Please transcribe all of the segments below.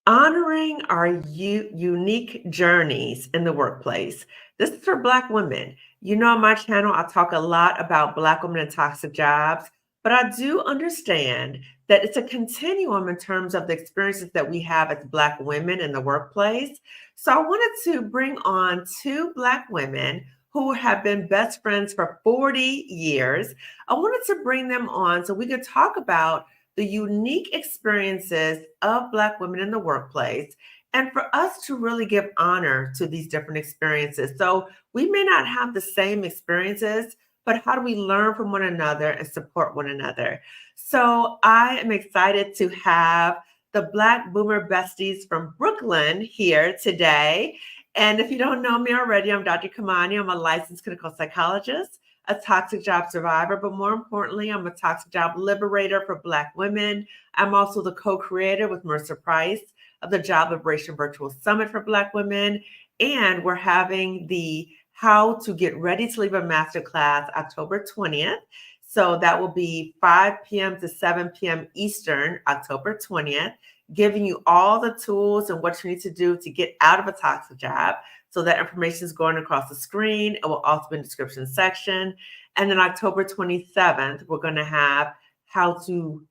Honoring our unique journeys in the workplace. This is for Black women. You know, on my channel, I talk a lot about Black women and toxic jobs, but I do understand that it's a continuum in terms of the experiences that we have as Black women in the workplace. So I wanted to bring on two Black women who have been best friends for 40 years. I wanted to bring them on so we could talk about the unique experiences of Black women in the workplace, and for us to really give honor to these different experiences. So we may not have the same experiences, but how do we learn from one another and support one another? So I am excited to have the Black Boomer Besties from Brooklyn here today. And if you don't know me already, I'm Dr. Kamani. I'm a licensed clinical psychologist, a toxic job survivor, but more importantly, I'm a toxic job liberator for Black women. I'm also the co-creator with Mercer Price of the Job Liberation Virtual Summit for Black women. And we're having the How to Get Ready to Leave a Masterclass October 20th. So that will be 5 p.m. to 7 p.m. Eastern, October 20th, giving you all the tools and what you need to do to get out of a toxic job. So that information is going across the screen. It will also be in the description section. And then October 27th, we're going to have how to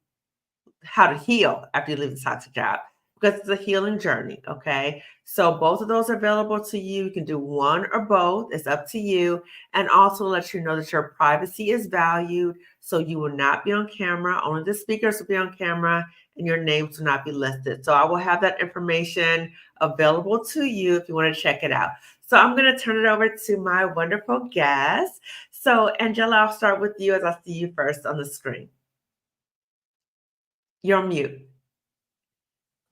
heal after you leave the toxic job, because it's a healing journey. Okay. So both of those are available to you. You can do one or both. It's up to you. And also let you know that your privacy is valued. So you will not be on camera. Only the speakers will be on camera and your names will not be listed. So I will have that information available to you if you want to check it out. So I'm going to turn it over to my wonderful guest. So Angella, I'll start with you as I see you first on the screen. You're on mute.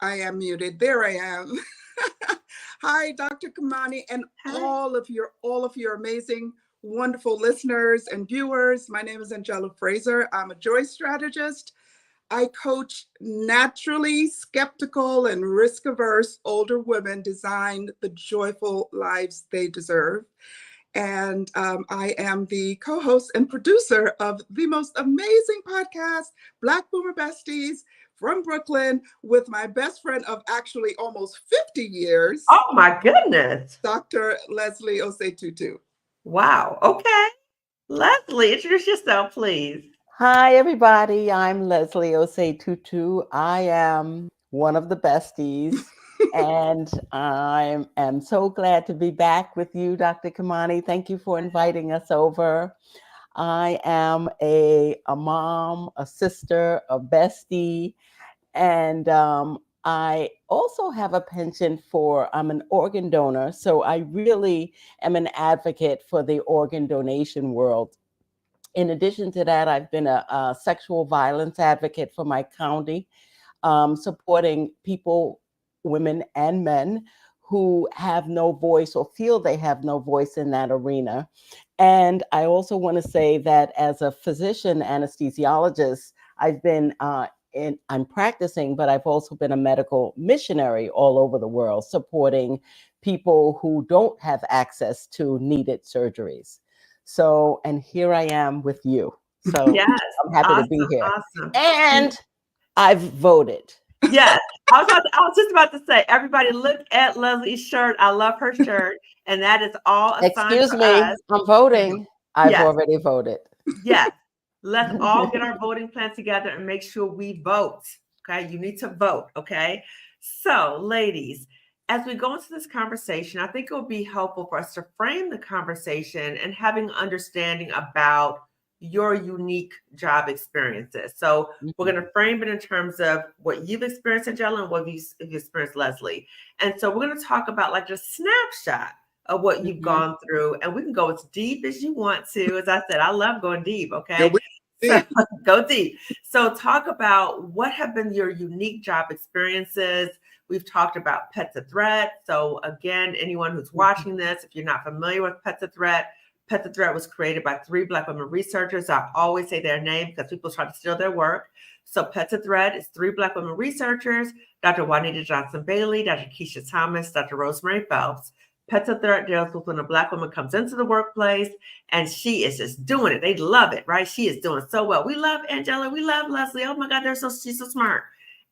I am muted. There I am. Hi, Dr. Kamani, and all of your amazing, wonderful listeners and viewers. My name is Angella Fraser. I'm a joy strategist. I coach naturally skeptical and risk-averse older women design the joyful lives they deserve. And I am the co-host and producer of the most amazing podcast, Black Boomer Besties, from Brooklyn, with my best friend of actually almost 50 years. Oh my goodness. Dr. Leslie Osei-Tutu. Wow. Okay. Leslie, introduce yourself, please. Hi, everybody. I'm Leslie Osei-Tutu. I am one of the besties, and I am so glad to be back with you, Dr. Kamani. Thank you for inviting us over. I am a mom, a sister, a bestie, and I also have a penchant I'm an organ donor, so I really am an advocate for the organ donation world. In addition to that, I've been a sexual violence advocate for my county, supporting people, women and men, who have no voice or feel they have no voice in that arena. And I also want to say that as a physician anesthesiologist, I'm practicing, but I've also been a medical missionary all over the world, supporting people who don't have access to needed surgeries. So, and here I am with you. So yes, I'm happy to be here. Awesome. And I've voted. Yes, I was just about to say, everybody look at Leslie's shirt. I love her shirt. And that is all a sign Excuse for me, us. I'm voting. I've already voted. Yes. Let's all get our voting plan together and make sure we vote. Okay. You need to vote. Okay. So, ladies, as we go into this conversation, I think it will be helpful for us to frame the conversation and having understanding about your unique job experiences. So we're going to frame it in terms of what you've experienced, Angella, and what you've experienced, Leslie. And so we're going to talk about like just snapshot of what you've gone through, and we can go as deep as you want to. As I said, I love going deep. Okay. So, go deep. So talk about what have been your unique job experiences. We've talked about Pets a Threat. So again, anyone who's watching this, if you're not familiar with Pets a Threat was created by 3 Black women researchers. I always say their name because people try to steal their work. So Pets a Threat is 3 Black women researchers, Dr. Juanita Johnson-Bailey, Dr. Keisha Thomas, Dr. Rosemary Phelps. Pets a Threat deals with when a Black woman comes into the workplace and she is just doing it. They love it, right? She is doing so well. We love Angella. We love Leslie. Oh my God, she's so smart.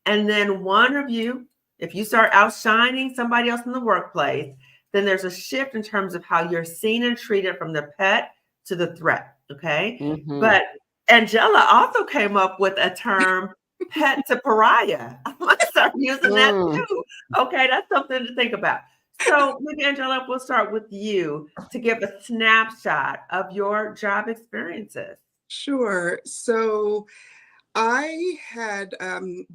And then one of you If you start outshining somebody else in the workplace, then there's a shift in terms of how you're seen and treated from the pet to the threat. Okay. Mm-hmm. But Angella also came up with a term, pet to pariah. I'm going to start using that too. Okay. That's something to think about. So maybe Angella, we'll start with you to give a snapshot of your job experiences. Sure. So I had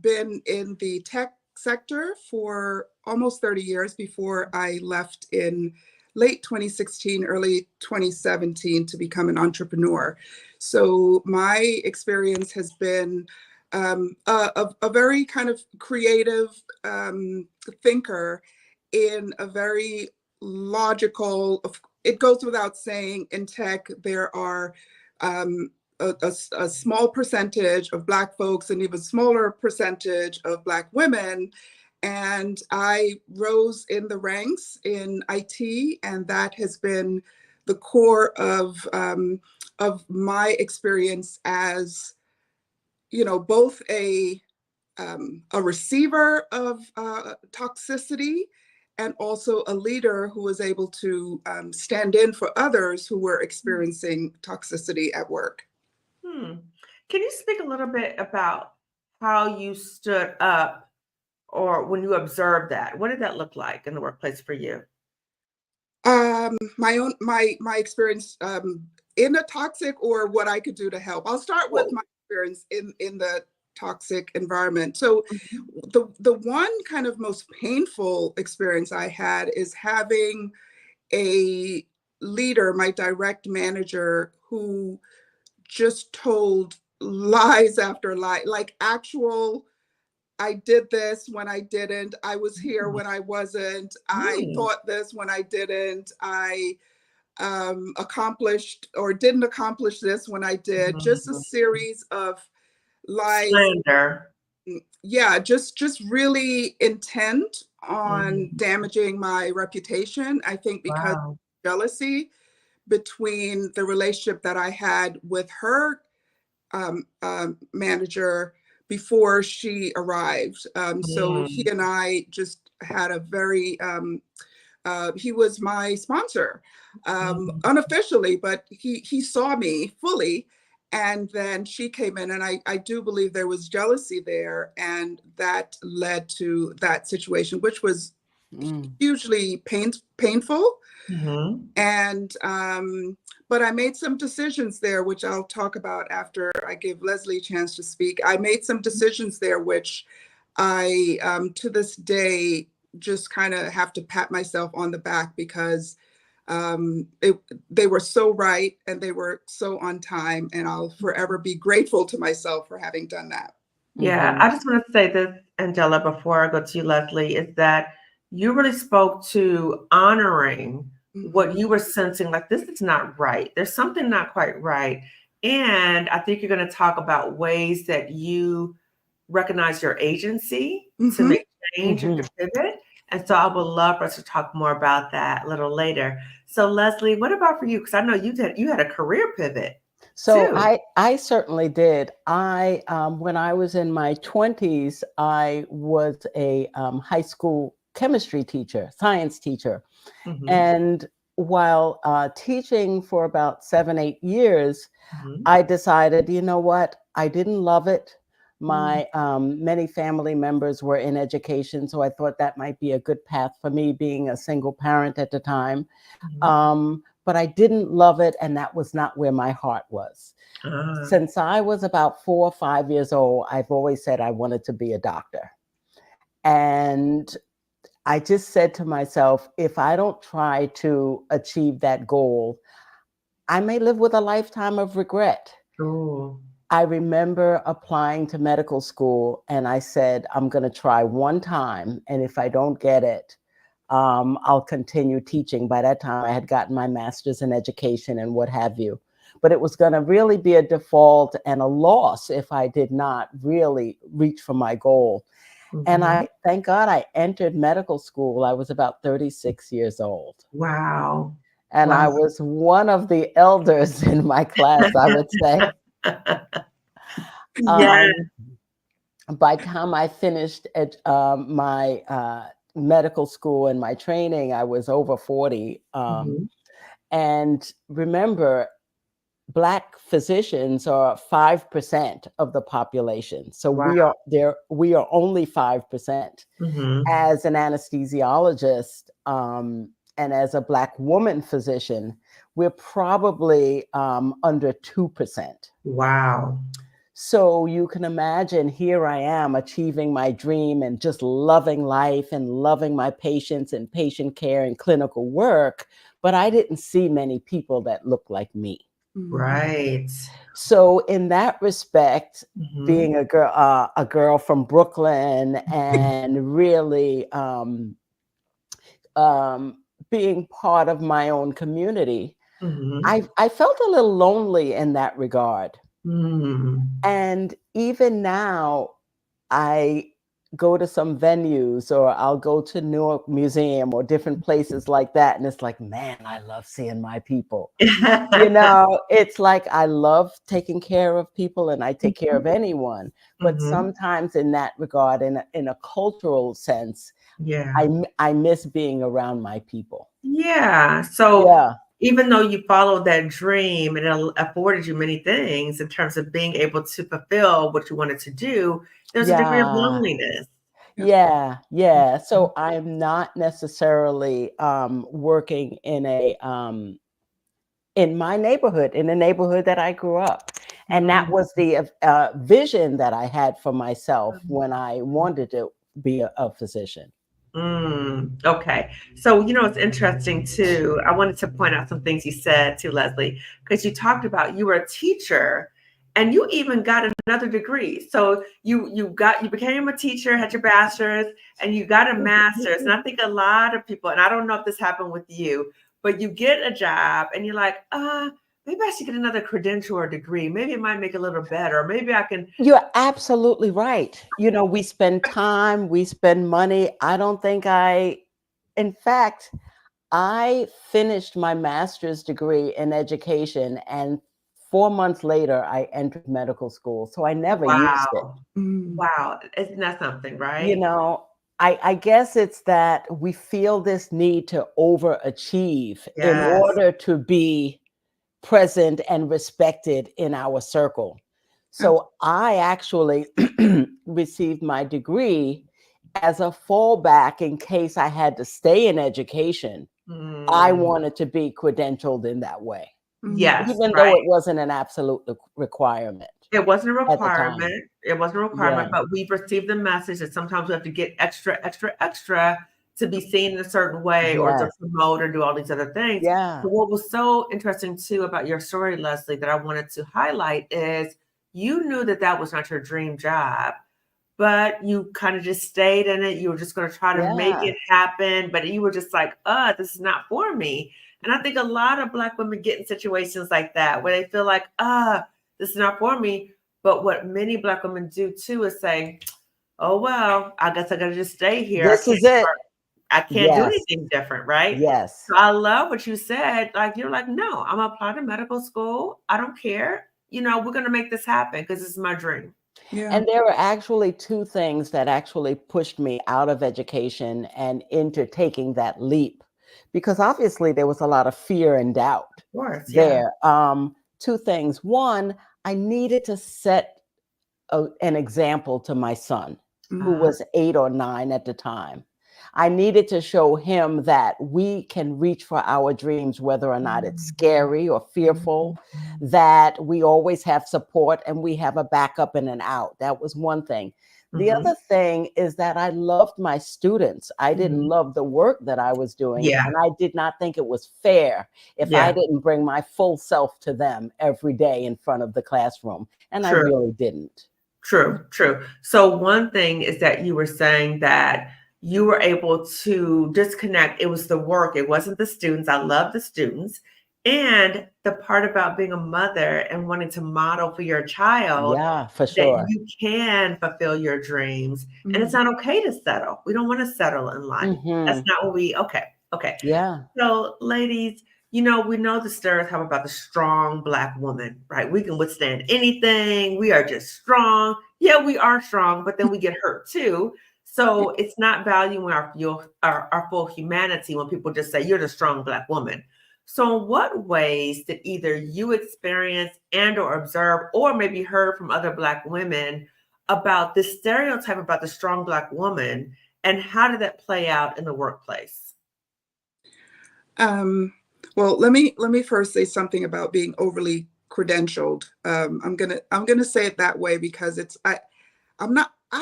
been in the tech sector for almost 30 years before I left in late 2016, early 2017 to become an entrepreneur. So my experience has been a very kind of creative thinker in a very logical, it goes without saying, in tech, there are a small percentage of Black folks and even smaller percentage of Black women. And I rose in the ranks in IT, and that has been the core of my experience as, both a receiver of toxicity and also a leader who was able to stand in for others who were experiencing toxicity at work. Can you speak a little bit about how you stood up or when you observed that? What did that look like in the workplace for you? My experience in a toxic, or what I could do to help. I'll start with my experience in the toxic environment. So the one kind of most painful experience I had is having a leader, my direct manager, who just told lies after lie, like actual, I did this when I didn't, I was here when I wasn't, I thought this when I didn't, I accomplished or didn't accomplish this when I did. Just a series of lies. Slander. Yeah, just really intent on damaging my reputation. I think because of jealousy between the relationship that I had with her manager before she arrived. So he and I just had a very, he was my sponsor unofficially, but he saw me fully. And then she came in, and I do believe there was jealousy there. And that led to that situation, which was hugely painful. And, but I made some decisions there, which I'll talk about after I give Leslie a chance to speak. I made some decisions there, which I, to this day, just kind of have to pat myself on the back, because they were so right and they were so on time. And I'll forever be grateful to myself for having done that. Yeah, I just want to say this, Angella, before I go to you, Leslie, is that you really spoke to honoring what you were sensing, like, this is not right. There's something not quite right. And I think you're going to talk about ways that you recognize your agency to make change and to pivot. And so I would love for us to talk more about that a little later. So Leslie, what about for you? Because I know you had a career pivot. So too. I certainly did. When I was in my 20s, I was a high school chemistry teacher, science teacher. And while teaching for about 7-8 years, I decided, you know what? I didn't love it. My many family members were in education, so I thought that might be a good path for me, being a single parent at the time. But I didn't love it, and that was not where my heart was. Since I was about 4 or 5 years old, I've always said I wanted to be a doctor. And I just said to myself, if I don't try to achieve that goal, I may live with a lifetime of regret. I remember applying to medical school, and I said, I'm going to try one time, and if I don't get it, I'll continue teaching. By that time, I had gotten my master's in education and what have you. But it was going to really be a default and a loss if I did not really reach for my goal. And I, thank God, I entered medical school. I was about 36 years old. Wow. And I was one of the elders in my class, I would say. by the time I finished at my medical school and my training, I was over 40. Mhm. And remember, Black physicians are 5% of the population. So Wow. we are only 5%. Mhm. As an anesthesiologist, and as a Black woman physician, we're probably under 2%. Wow. So you can imagine, here I am achieving my dream and just loving life and loving my patients and patient care and clinical work, but I didn't see many people that looked like me. Right. So in that respect, Mhm. being a girl from Brooklyn and really being part of my own community, Mhm. I felt a little lonely in that regard. Mm. And even now, I go to some venues or I'll go to Newark Museum or different places like that. And it's like, man, I love seeing my people. You know, it's like I love taking care of people and I take care of anyone. But Mhm. sometimes in that regard, in a cultural sense, Yeah. I miss being around my people. Yeah. So Yeah. even though you followed that dream and it afforded you many things in terms of being able to fulfill what you wanted to do, there's a degree of Yeah. loneliness. Yeah, yeah. Mhm. So I'm not necessarily working in my neighborhood, in the neighborhood that I grew up. And that Mhm. was the vision that I had for myself when I wanted to be a physician. Okay. So, it's interesting too. I wanted to point out some things you said to Leslie, because you talked about you were a teacher and you even got another degree. So you became a teacher, had your bachelor's, and you got a master's. And I think a lot of people, and I don't know if this happened with you, but you get a job and you're like, maybe I should get another credential or degree. Maybe it might make it a little better. Maybe I can. You're absolutely right. You know, we spend time, we spend money. In fact, I finished my master's degree in education, and 4 months later, I entered medical school. So I never used it. Wow. Wow. Isn't that something, You right? know, I guess it's that we feel this need to overachieve in Yes. order to be present and respected in our circle. So I actually received my degree as a fallback in case I had to stay in education. I Mm, wanted to be credentialed in that way, yes, even though right. it wasn't an absolute requirement It wasn't a at the time. requirement. It wasn't a Yeah. requirement, but we've received the message that sometimes we have to get extra, extra, extra to be seen in a certain way or to Yes. promote or do all these other things. Yeah. But what was so interesting too about your story, Leslie, that I wanted to highlight is you knew that that was not your dream job, but you kind of just stayed in it. You were just going to try to make Yeah. it happen, but you were just like, this is not for me. And I think a lot of Black women get in situations like that where they feel like, this is not for me. But what many Black women do too is say, oh, well, I guess I got to just stay here. This is it. I can't do Yes. anything different, right? Yes. So I love what you said. Like, you're like, no, I'm going to apply to medical school. I don't care. We're going to make this happen because it's my dream. Yeah. And there were actually two things that actually pushed me out of education and into taking that leap, because obviously there was a lot of fear and doubt Of course. Yeah. there. Two things. One, I needed to set an example to my son, who Uh, was 8 or 9 at the time. I needed to show him that we can reach for our dreams, whether or not it's scary or fearful, that we always have support and we have a backup and an out. That was one thing. The mhm. other thing is that I loved my students. I didn't Mhm. love the work that I was doing, Yeah. and I did not think it was fair if I Yeah. didn't bring my full self to them every day in front of the classroom. And I True. really didn't. True. True. So one thing is that you were saying that you were able to disconnect. It was the work. It wasn't the students. I love the students. And the part about being a mother and wanting to model for your child Yeah, for that sure. you can fulfill your dreams. And it's not okay to settle. We don't want to settle in life. That's Mhm. not what okay. Okay. Yeah. So, ladies, we know the stereotype about the strong Black woman, right? We can withstand anything. We are just strong. yeah, we are strong, but then we get hurt too. So it's not valuing our full humanity when people just say you're the strong Black woman. So in what ways did either you experience and or observe or maybe heard from other Black women about this stereotype about the strong Black woman, and how did that play out in the workplace? Well, let me first say something about being overly credentialed. I'm gonna say it that way because I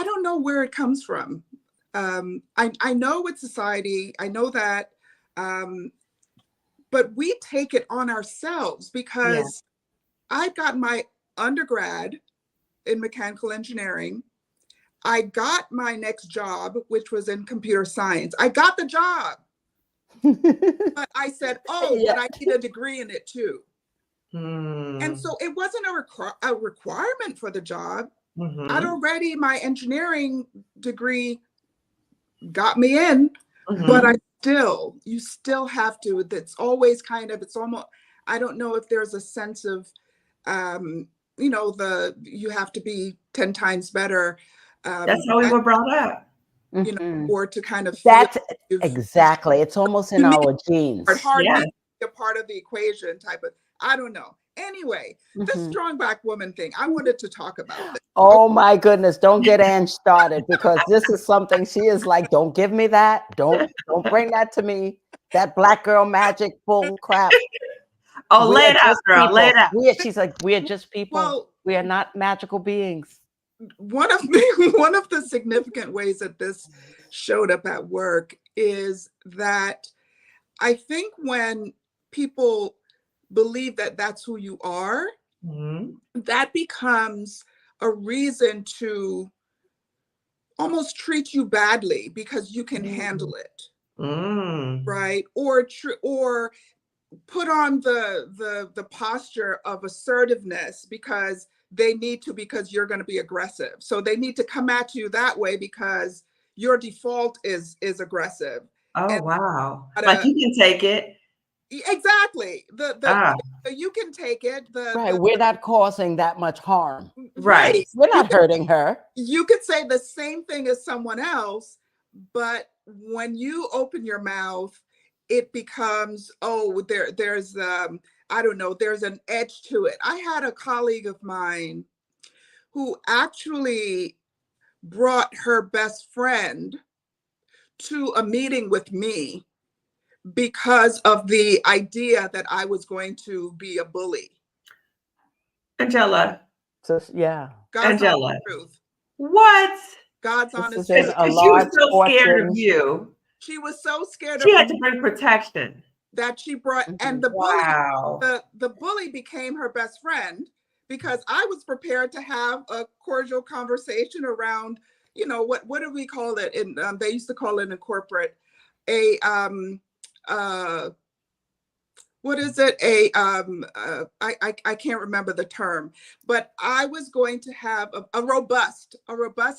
don't know where it comes from. I know it's society. I know that, but we take it on ourselves Yeah. because I got my undergrad in mechanical engineering. I got my next job, which was in computer science. I got the job, but I said, oh, Yeah. but I need a degree in it too. Hmm. And so it wasn't a requirement for the job. Mhm. I'd already, my engineering degree got me in, Mhm. but you still have to, that's always kind of, it's almost, I don't know if there's a sense of, you have to be 10 times better. That's how we were brought up. Mhm. Or to kind of feel That's exactly. It's almost in to me, our genes. hard Yeah. to be a part of the equation type of, I don't know. Anyway, this Mhm. strong Black woman thing, I wanted to talk about this. Oh my goodness, don't get Ange started, because this is something she is like, don't give me that. Don't bring that to me. That Black girl magic bull crap. Oh, We lay are it out, just girl. Lay people. it out. She's like, we are just people. Well, We are not magical beings. one of the significant ways that this showed up at work is that I think when people believe that that's who you are, Mhm. that becomes a reason to almost treat you badly because you can handle it, Mm. right? Or put on the posture of assertiveness because they need to, because you're going to be aggressive. So they need to come at you that way because your default is aggressive. Oh, And wow. Like you can take it. exactly. Ah, You can take it. Right. We're not causing that much harm. right. Right. We're not hurting her. You could say the same thing as someone else, but when you open your mouth, it becomes, oh, there's I don't know, there's an edge to it. I had a colleague of mine who actually brought her best friend to a meeting with me because of the idea that I was going to be a bully. Angella. So yeah. God's honest Angella. truth. What? God's This honest is in truth. a Because she was large so scared of portion. you. She was so scared She of had me to bring protection. that she brought, and Mhm. Wow. the bully became her best friend because I was prepared to have a cordial conversation around, what do we call it? And they used to call it in corporate a what is it? I can't remember the term, but I was going to have a robust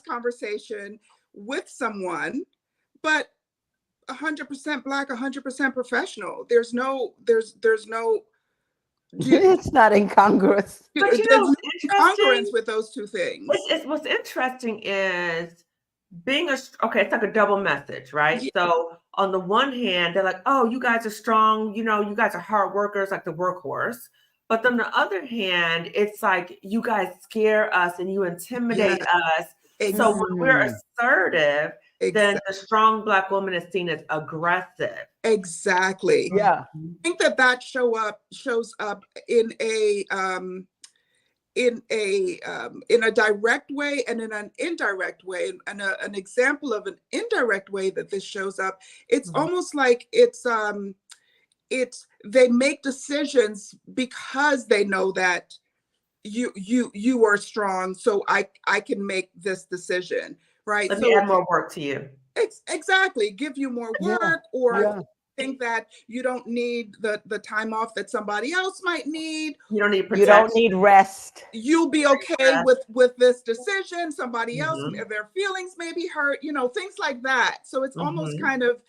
conversation with someone, but 100% Black, 100% professional. There's no It's not incongruous. But you know there's no what's incongruence interesting? with those two things. What's interesting is being okay, it's like a double message, right? Yeah, So on the one hand, they're like, oh, you guys are strong, you guys are hard workers, like the workhorse. But on the other hand, it's like you guys scare us and you intimidate us. So when we're Mhm. assertive, then exactly. the strong Black woman is seen as aggressive. Exactly. Yeah. I think that shows up in a direct way and in an indirect way. And an example of an indirect way that this shows up, it's Mhm. almost like they make decisions because they know that you are strong, so I can make this decision, right? Let me So add more work to you. exactly, give you more Yeah. work, or Yeah. think that you don't need the time off that somebody else might need. You don't need You protection. don't need rest. You'll be okay with this decision. Somebody else, Mhm. their feelings may be hurt, things like that. So it's almost Mhm. kind of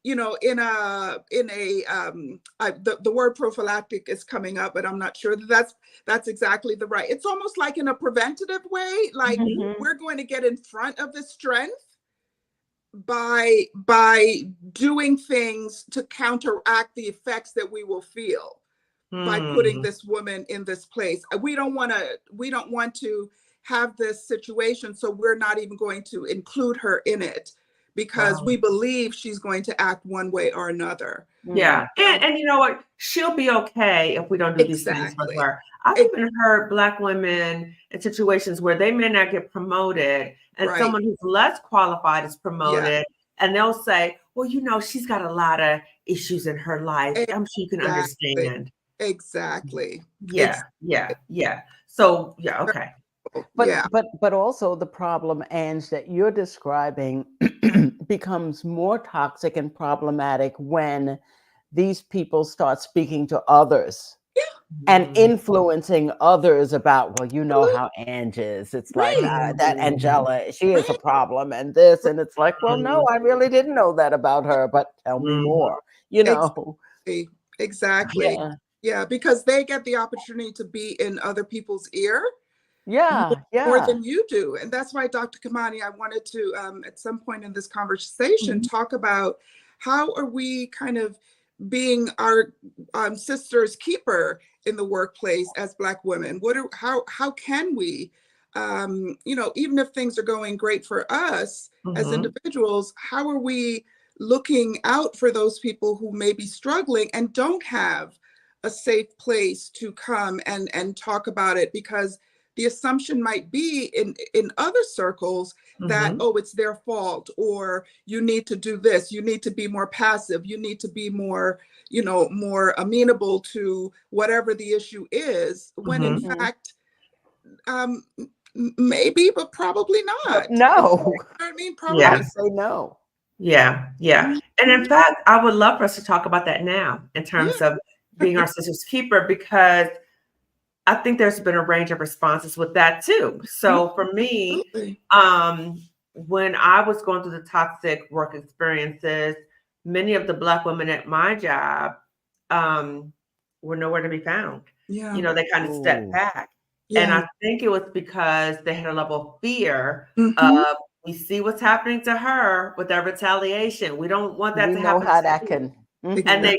you know, the word prophylactic is coming up, but I'm not sure that that's exactly the right. It's almost like in a preventative way, like we're going to get in front of the strength by doing things to counteract the effects that we will feel by putting this woman in this place. We don't want to have this situation, so we're not even going to include her in it because we believe she's going to act one way or another. Yeah. And you know what? She'll be okay if we don't do these things with her. I've even heard Black women in situations where they may not get promoted and someone who's less qualified is promoted, and they'll say, well, you know, she's got a lot of issues in her life. I'm sure you can understand. Exactly. Yeah. So okay. But also the problem, Ange, that you're describing becomes more toxic and problematic when these people start speaking to others and influencing others about, well, you know how Ange is. It's like that Angella, she is a problem and this, and it's like, well, no, I really didn't know that about her, but tell me more, you know. Exactly. Yeah, because they get the opportunity to be in other people's ear. More than you do. And that's why, Dr. Kamani, I wanted to, at some point in this conversation, talk about how are we kind of being our sister's keeper in the workplace as Black women? How can we, you know, even if things are going great for us as individuals, how are we looking out for those people who may be struggling and don't have a safe place to come and talk about it? Because the assumption might be in other circles that, oh, it's their fault, or you need to do this, you need to be more passive, you need to be more, you know, more amenable to whatever the issue is, when in fact, maybe, but probably not. No. You know what I mean? Probably say no. Yeah. And in fact, I would love for us to talk about that now in terms of being our sister's keeper, because I think there's been a range of responses with that too. So for me, when I was going through the toxic work experiences, many of the Black women at my job were nowhere to be found. You know, they kind of stepped back. And I think it was because they had a level of fear of, we see what's happening to her with their retaliation. We don't want that to happen. We know how that can. And they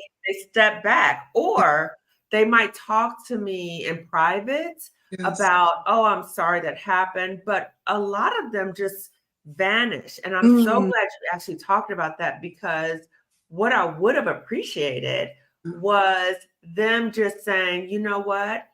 step back, or they might talk to me in private about, oh, I'm sorry that happened. But a lot of them just vanish. And I'm so glad you actually talked about that, because what I would have appreciated was them just saying, you know what?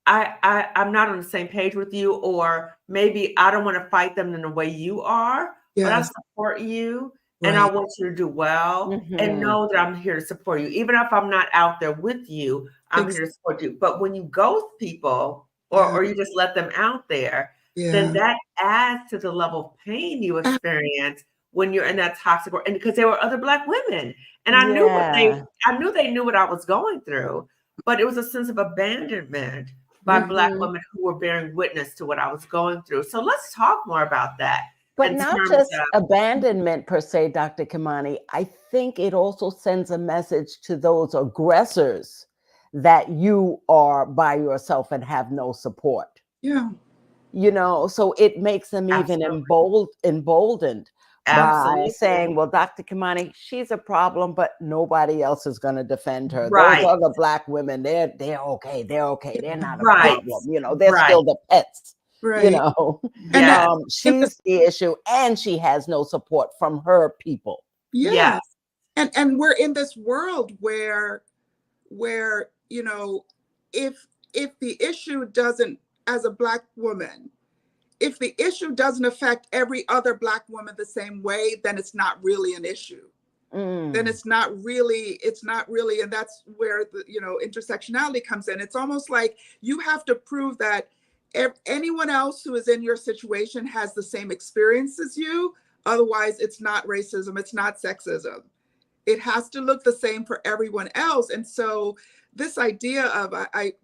I'm not on the same page with you, or maybe I don't want to fight them in the way you are, but I support you. And I want you to do well, and know that I'm here to support you. Even if I'm not out there with you, I'm here to support you. But when you ghost people, or you just let them out there, then that adds to the level of pain you experience when you're in that toxic work. And because there were other Black women, and I knew they knew what I was going through, but it was a sense of abandonment by Black women who were bearing witness to what I was going through. So let's talk more about that. But not just abandonment per se, Dr. Kamani. I think it also sends a message to those aggressors that you are by yourself and have no support. Yeah. You know, so it makes them even emboldened by saying, well, Dr. Kamani, she's a problem, but nobody else is going to defend her. Those other Black women, they're okay. They're not a problem. You know, they're still the pets. You know, she's the issue, and she has no support from her people. And we're in this world where you know, if the issue doesn't, as a Black woman, if the issue doesn't affect every other Black woman the same way, then it's not really an issue. Then it's not really, and that's where the, you know, intersectionality comes in. It's almost like you have to prove that anyone else who is in your situation has the same experience as you. Otherwise, it's not racism, it's not sexism. It has to look the same for everyone else. And so this idea of,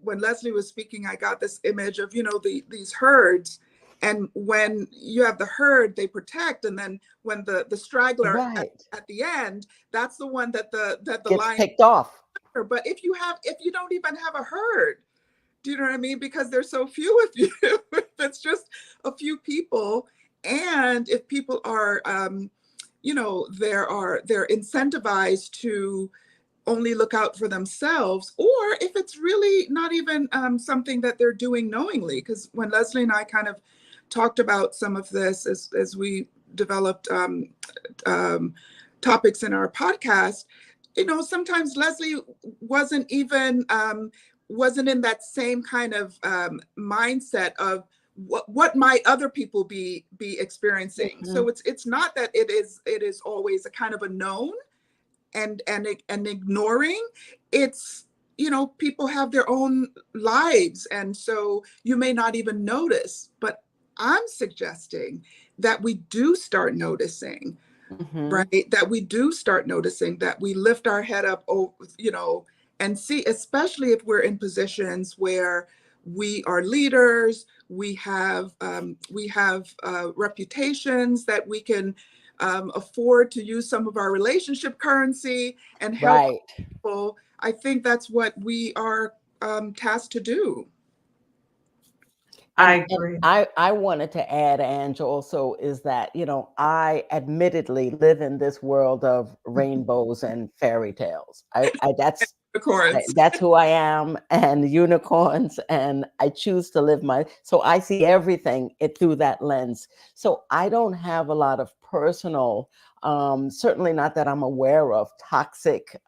when Leslie was speaking, I got this image of, you know, these herds, And when you have the herd, they protect, and then when the straggler Right. at the end, that's the one that the Gets lion. picked off. But if you don't even have a herd, do you know what I mean? Because there's so few of you. If it's just a few people, and if people are, they're incentivized to only look out for themselves, or if it's really not even something that they're doing knowingly. Because when Leslie and I kind of talked about some of this as we developed topics in our podcast, sometimes Leslie wasn't even wasn't in that same kind of mindset of what might other people be experiencing. Mhm. So it's not that it is always a kind of a known and ignoring. It's, people have their own lives, and so you may not even notice. But I'm suggesting that we do start noticing, Mhm. right? That we do start noticing, that we lift our head up, and see, especially if we're in positions where we are leaders, we have reputations that we can afford to use some of our relationship currency and help Right. people. I think that's what we are tasked to do. I And agree. I wanted to add, Ange, also is that, I admittedly live in this world of rainbows and fairy tales. Of course. That's who I am, and unicorns, and I choose to live so I see everything through that lens. So I don't have a lot of personal, certainly not that I'm aware of, toxic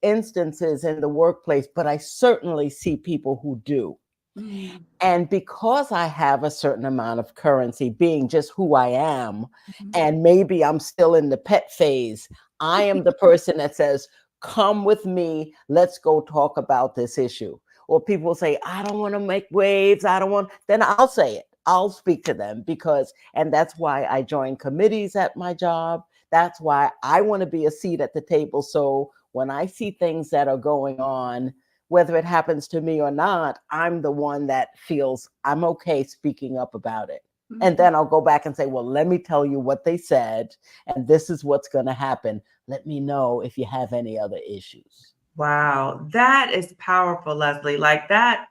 instances in the workplace, but I certainly see people who do. Mm-hmm. And because I have a certain amount of currency, being just who I am, and maybe I'm still in the pet phase, I am the person that says, come with me, let's go talk about this issue. Or people say, I don't want to make waves, then I'll say it. I'll speak to them and that's why I join committees at my job. That's why I want to be a seat at the table. So when I see things that are going on, whether it happens to me or not, I'm the one that feels I'm okay speaking up about it. And then I'll go back and say, well, let me tell you what they said, and this is what's going to happen. Let me know if you have any other issues. Wow, that is powerful, Leslie. Like that,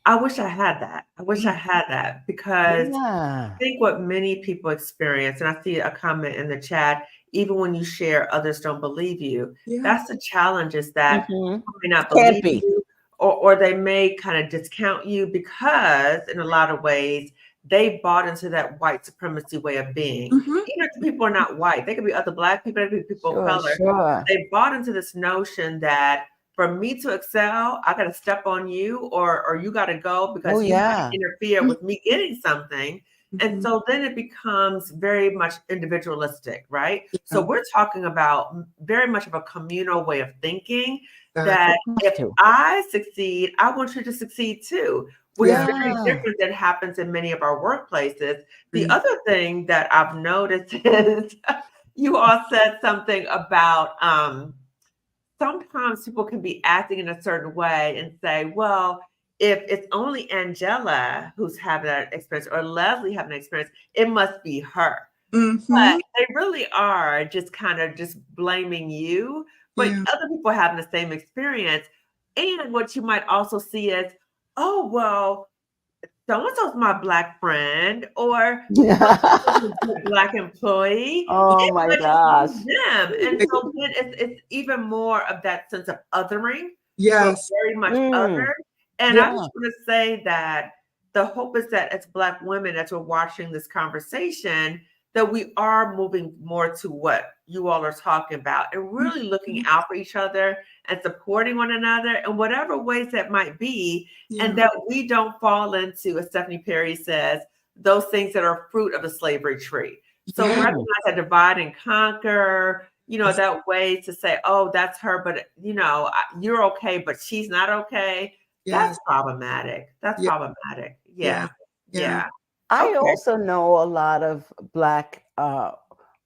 I wish I had that. I wish I had that because I Yeah. think what many people experience, and I see a comment in the chat, even when you share, others don't believe you. Yeah. That's the challenge, is that Mm-hmm. people may not Can't believe be. you, or they may kind of discount you because in a lot of ways they bought into that white supremacy way of being. Mm-hmm. Even if the people are not white, they could be other Black people, they could be people of Sure, color. sure. They bought into this notion that for me to excel, I got to step on you, or you got to go Oh, because you might yeah. interfere with me getting something. And so then it becomes very much individualistic, right? So we're talking about very much of a communal way of thinking, that if To. I succeed, I want you to succeed too, which is very Yeah. different than happens in many of our workplaces. The other thing that I've noticed is you all said something about sometimes people can be acting in a certain way and say, well, if it's only Angella who's having that experience or Leslie having an experience, it must be her. Mm-hmm. But they really are just kind of just blaming you, but Yeah. other people having the same experience. And what you might also see is, oh, well, so-and-so's my Black friend, or so-and-so's a good Black employee. Oh It my must just gosh. be them. And so then it's even more of that sense of othering. So Yes. very much Mm. other. And I Yeah. just want to say that the hope is that as Black women, as we're watching this conversation, that we are moving more to what you all are talking about and really looking out for each other and supporting one another in whatever ways that might be. And Yeah. that we don't fall into, as Stephanie Perry says, those things that are fruit of the slavery tree. So Yeah. recognize that divide and conquer, that way to say, oh, that's her, but you're okay, but she's not okay. That's Yes. problematic. That's Yeah. problematic. Yeah. Yeah. Yeah. Yeah. I Okay. also know a lot of Black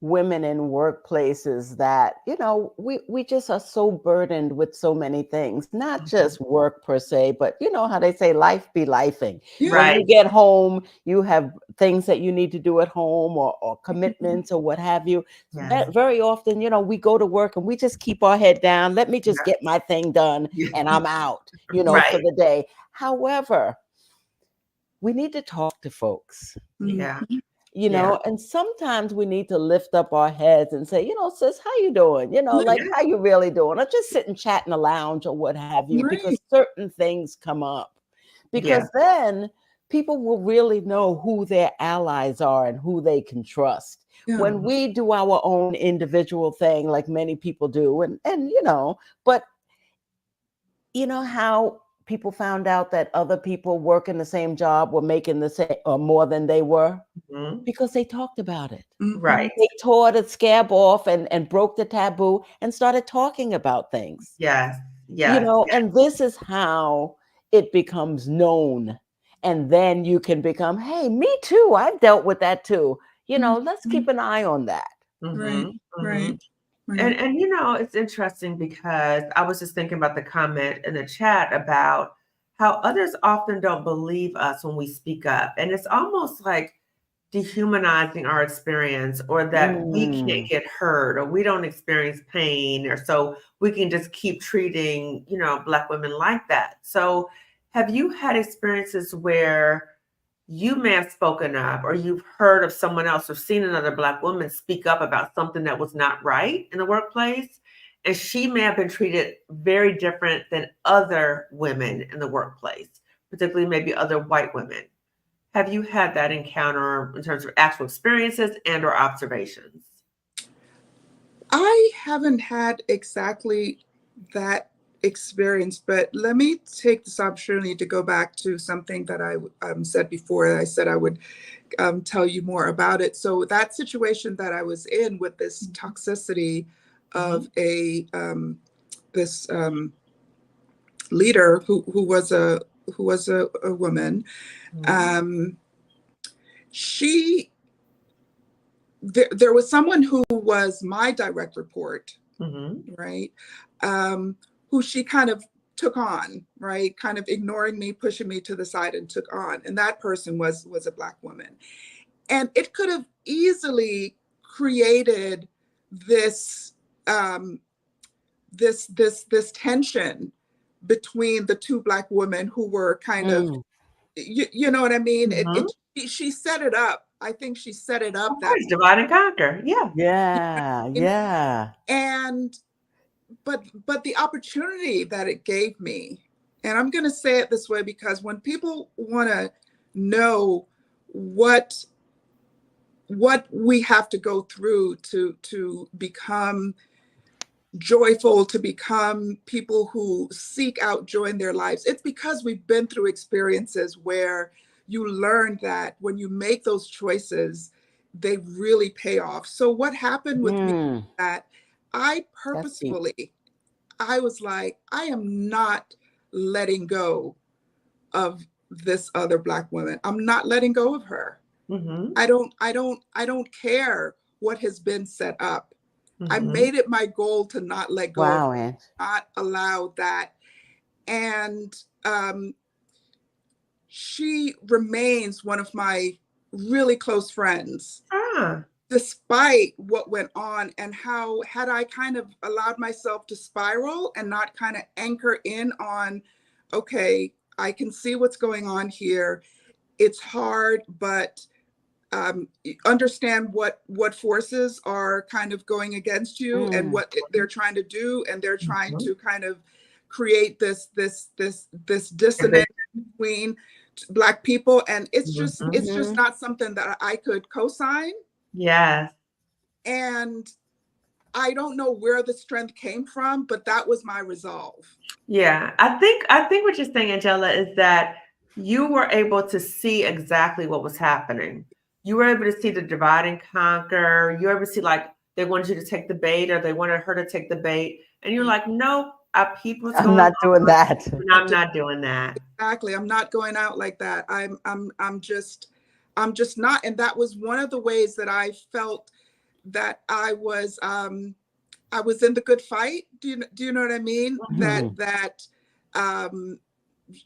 women in workplaces that, you know, we just are so burdened with so many things, not just work per se, but you know how they say life be lifing. Yeah. When Right. you get home, you have things that you need to do at home or commitments or what have you. Yes. Very often, you know, we go to work and we just keep our head down. Let me just Yeah. get my thing done Yeah. and I'm out, you know, for Right. the day. However, we need to talk to folks, Yeah. you Yeah. know, and sometimes we need to lift up our heads and say, you know, sis, how you doing? You know, like, Yeah. how you really doing? Or just sit and chat in the lounge or what have you, because Right. certain things come up. Yeah. Because then people will really know who their allies are and who they can trust. Yeah. When we do our own individual thing, like many people do, and you know, but you know how people found out that other people working the same job were making the same or more than they were? Mhm. Because they talked about it. Right. They tore the scab off and broke the taboo and started talking about things, Yes. you Yes. know, and this is how it becomes known. And then you can become, hey, me too. I've dealt with that too. You know, let's keep an eye on that. Right. Mhm. Right. Mhm. Right. And you know, it's interesting because I was just thinking about the comment in the chat about how others often don't believe us when we speak up. And it's almost like dehumanizing our experience, or that we can't Mm. get hurt, or we don't experience pain, or so we can just keep treating, you know, Black women like that. So have you had experiences where you may have spoken up, or you've heard of someone else or seen another Black woman speak up about something that was not right in the workplace, and she may have been treated very different than other women in the workplace, particularly maybe other white women? Have you had that encounter in terms of actual experiences and or observations? I haven't had exactly that experience, but let me take this opportunity to go back to something that I said before. I said I would tell you more about it. So that situation that I was in with this toxicity of a this leader who was a woman, Mhm. um, she there was someone who was my direct report, Mhm. right? Who she kind of took on, right? Kind of ignoring me, pushing me to the side, and took on. And that person was a Black woman. And it could have easily created this um, this tension between the two Black women who were kind of, Mm. you know what I mean? Mhm. She set it up. I think she set it Of up that course, divide and conquer. Yeah. Yeah, way. yeah. And but the opportunity that it gave me, and I'm going to say it this way because when people want to know what we have to go through to become joyful, to become people who seek out joy in their lives, it's because we've been through experiences where you learn that when you make those choices, they really pay off. So what happened with me Mm. is that I That's deep. purposefully, I was like, I am not letting go of this other Black woman. I'm not letting go of her. Mhm. I don't care what has been set up. I Mhm. made it my goal to not let go of her, Wow, Aunt. not allow that. And she remains one of my really close friends, Ah. despite what went on, and how had I kind of allowed myself to spiral and not kind of anchor in on, okay, I can see what's going on here. It's hard, but understand what forces are kind of going against you and Mm. what they're trying to do, and they're trying Mhm. to kind of create this dissonance between Black people, and Mhm. it's just Mhm. not something that I could co-sign. Yes. And I don't know where the strength came from, but that was my resolve. Yeah. I think what you're saying, Angela, is that you were able to see exactly what was happening. You were able to see the divide and conquer. You were able to see, like, they wanted you to take the bait, or they wanted her to take the bait. And you're like, nope, I peep what's I'm going not doing on, that. and I'm not doing that. Exactly. I'm not going out like that. I'm just not. And that was one of the ways that I felt that I was in the good fight. Do you know what I mean? Mhm. That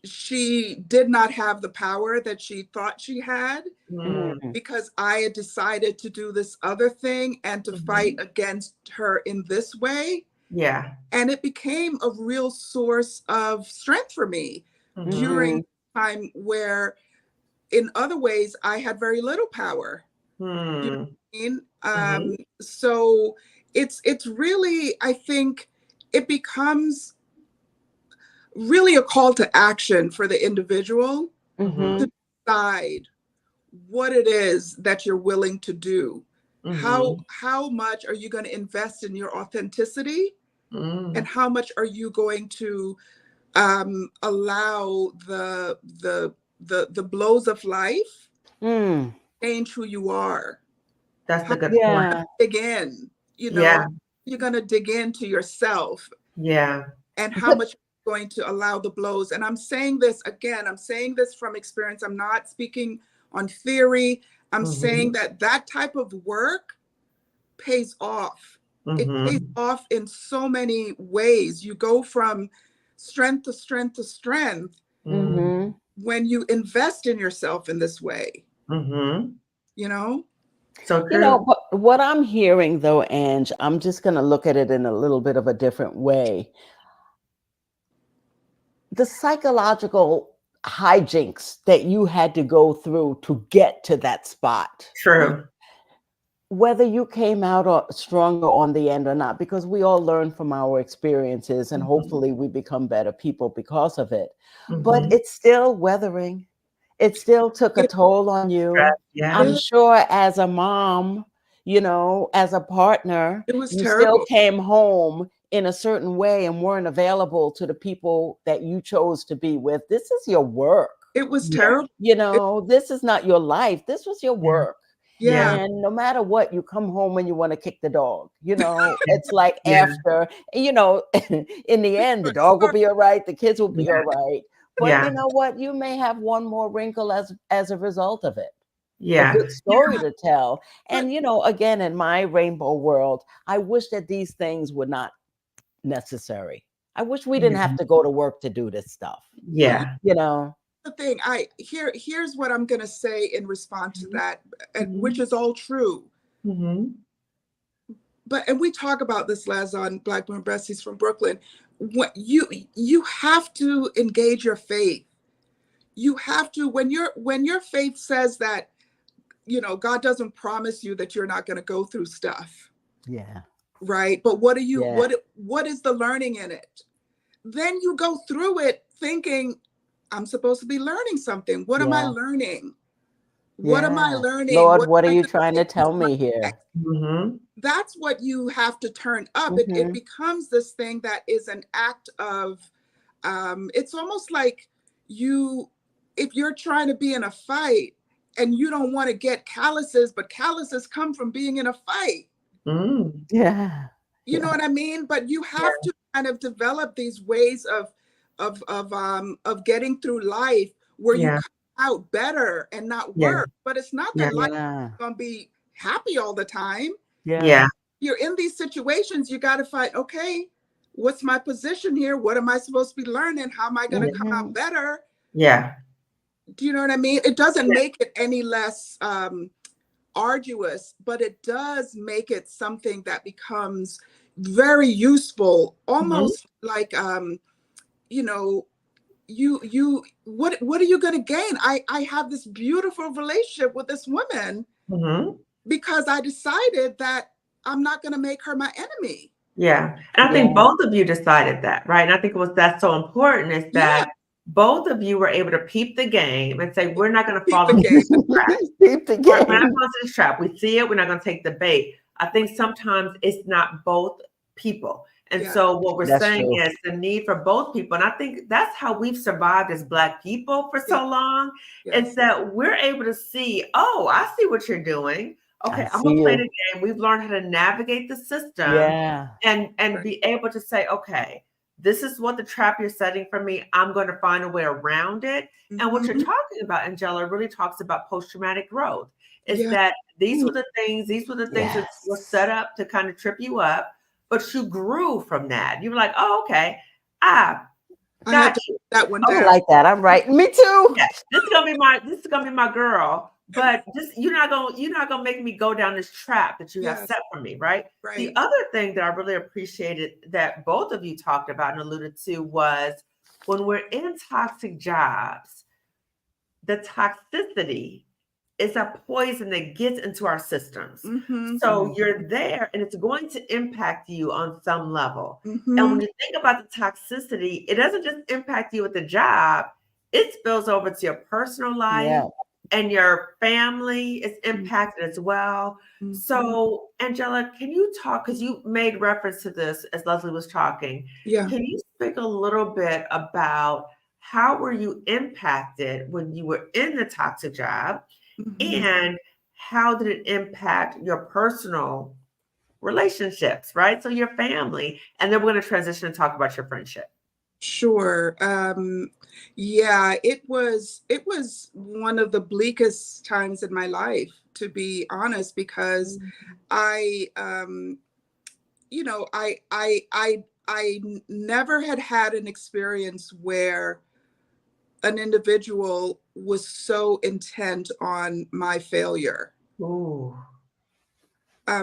she did not have the power that she thought she had, Mhm. because I had decided to do this other thing and to fight against her in this way. Yeah. And it became a real source of strength for me during a time where in other ways I had very little power. You know what I mean? So it's really, I think it becomes really a call to action for the individual to decide what it is that you're willing to do. How much are you going to invest in your authenticity, and how much are you going to allow the blows of life change who you are? That's How a good point. Yeah. dig in, you Yeah. know, you're going to dig into yourself, Yeah. and how much you're going to allow the blows. And I'm saying this again, I'm saying this from experience. I'm not speaking on theory. I'm saying that that type of work pays off. It pays off in so many ways. You go from strength to strength to strength when you invest in yourself in this way, you know? So You true. know, but what I'm hearing though, Ange, I'm just going to look at it in a little bit of a different way. The psychological hijinks that you had to go through to get to that spot, True. whether you came out stronger on the end or not, because we all learn from our experiences and hopefully we become better people because of it. But it's still weathering. It still took a toll on you. Yeah. I'm sure as a mom, you know, as a partner, It was you still terrible. came home in a certain way and weren't available to the people that you chose to be with. This is your work. It was terrible. You know, this is not your life. This was your work. Yeah. And no matter what, you come home when you want to kick the dog. You know, it's like Yeah. after, you know, in the end, the dog will be all right. The kids will be all right. But you know what? You may have one more wrinkle as a result of it. A Yeah. good story to tell. And, you know, again, in my rainbow world, I wish that these things were not necessary. I wish we didn't have to go to work to do this stuff. Yeah. You know? The thing here's what I'm going to say in response to that, which is all true. But and we talk about this last on Black Women Besties from Brooklyn. What you have to engage your faith. You have to, when your faith says that, you know, God doesn't promise you that you're not going to go through stuff. Yeah. Right. But what is the learning in it? Then you go through it thinking, I'm supposed to be learning something. What am I learning? What am I learning? Lord, what are you trying to tell me here? That's what you have to turn up. It becomes this thing that is an act of, it's almost like if you're trying to be in a fight and you don't want to get calluses, but calluses come from being in a fight. Yeah. You know what I mean? But you have to kind of develop these ways of getting through life where you come out better and not worse. But it's not that life is going to be happy all the time. You're in these situations, you got to fight, okay, what's my position here? What am I supposed to be learning? How am I going to come out better? Do you know what I mean? It doesn't make it any less arduous, but it does make it something that becomes very useful, almost like you know, what are you going to gain? I have this beautiful relationship with this woman because I decided that I'm not going to make her my enemy. And I think both of you decided that, right? And I think that's so important is that both of you were able to peep the game and say, we're not going to fall into this trap. Peep the We're not game. going into this trap. We see it. We're not going to take the bait. I think sometimes it's not both people. And so what we're saying is the need for both people. And I think that's how we've survived as Black people for so long. Is that we're able to see, oh, I see what you're doing. Okay, I'm going to play the game. We've learned how to navigate the system and be able to say, okay, this is what the trap you're setting for me. I'm going to find a way around it. And what you're talking about, Angella, really talks about post-traumatic growth. is Yeah. that these were the things that were set up to kind of trip you up, but you grew from that. You were like, oh, okay, I I had got to you. put that one I'm down. like that. I'm right. Me too. Yeah, this is gonna be my girl. But just you're not gonna make me go down this trap that you have Yes, set for me, right? The right. other thing that I really appreciated that both of you talked about and alluded to was when we're in toxic jobs, the toxicity is a poison that gets into our systems. Mm-hmm. So you're there and it's going to impact you on some level. And Mm-hmm. when you think about the toxicity, it doesn't just impact you at the job, it spills over to your personal life Yeah. and your family is impacted as well. Mm-hmm. So, Angela, can you talk? Because you made reference to this as Leslie was talking. Yeah. Can you speak a little bit about how were you impacted when you were in the toxic job? Mm-hmm. And how did it impact your personal relationships, right? So your family. And then we're going to transition and talk about your friendship. Sure. Yeah, it was one of the bleakest times in my life, to be honest, because I you know, I never had an experience where an individual was so intent on my failure. Ooh.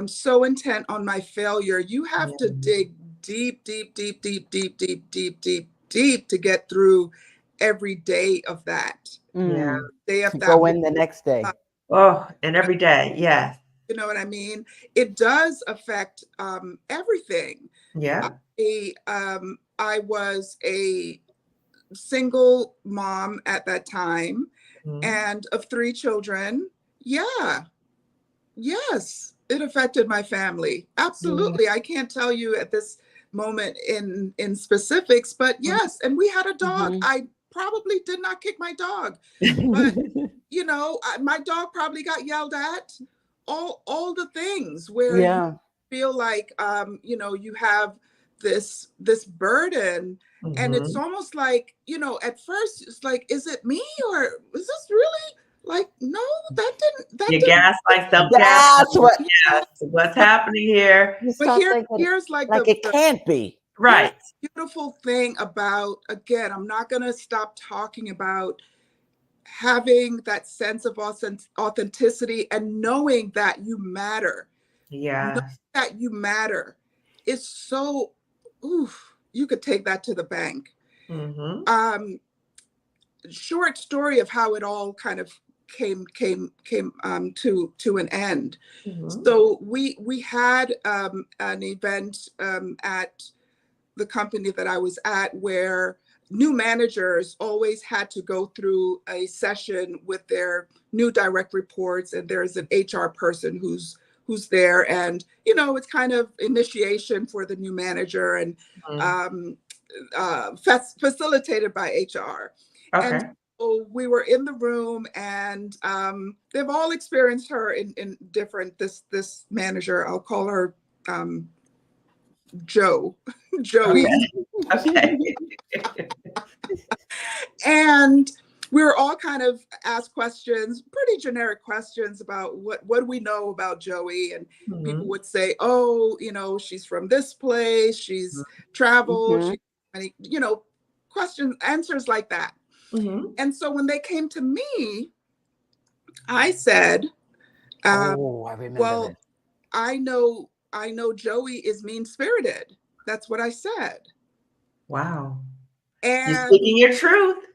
So intent on my failure. You have to Yeah. dig deep, deep, deep, deep, deep, deep, deep, deep, deep to get through every day of that. Yeah. Day of To that go week. in the next day. Oh, and every day. Yes. You know what I mean? It does affect everything. Yeah. I was a single mom at that time Mhm. and of 3 children. Yeah. Yes, it affected my family. Yeah. Absolutely. I can't tell you at this moment in specifics, but yes, and we had a dog. Mhm. I probably did not kick my dog, but my dog probably got yelled at. All the things where you Yeah. feel like you have this burden, and it's Mhm. almost like, at first it's like, is it me, or is this really, like, no, that Your didn't. gaslight, That's self-gaslight. what Yeah, Yes. What's happening here? you but start thinking, here's like like it can't be. here's Right. the beautiful thing about, again, I'm not going to stop talking about having that sense of authenticity and knowing that you matter. Knowing Yes. that you matter is so, oof, you could take that to the bank. Mhm. Short story of how it all kind of came to an end. Mhm. So we had an event at the company that I was at, where new managers always had to go through a session with their new direct reports, and there's an HR person who's there, and it's kind of initiation for the new manager, and Mhm. um, facilitated by HR. And Okay. so we were in the room, and they've all experienced her in different, this manager, I'll call her Joe, Joey. Okay. Okay. And we were all kind of asked questions, pretty generic questions about what do we know about Joey, and people Mhm. would say, oh, she's from this place, she's traveled, Mhm. she's many, questions, answers like that. Mhm. And so when they came to me, I said, Oh, I remember well, this. I know Joey is mean spirited. That's what I said. Wow. You're And speaking your truth.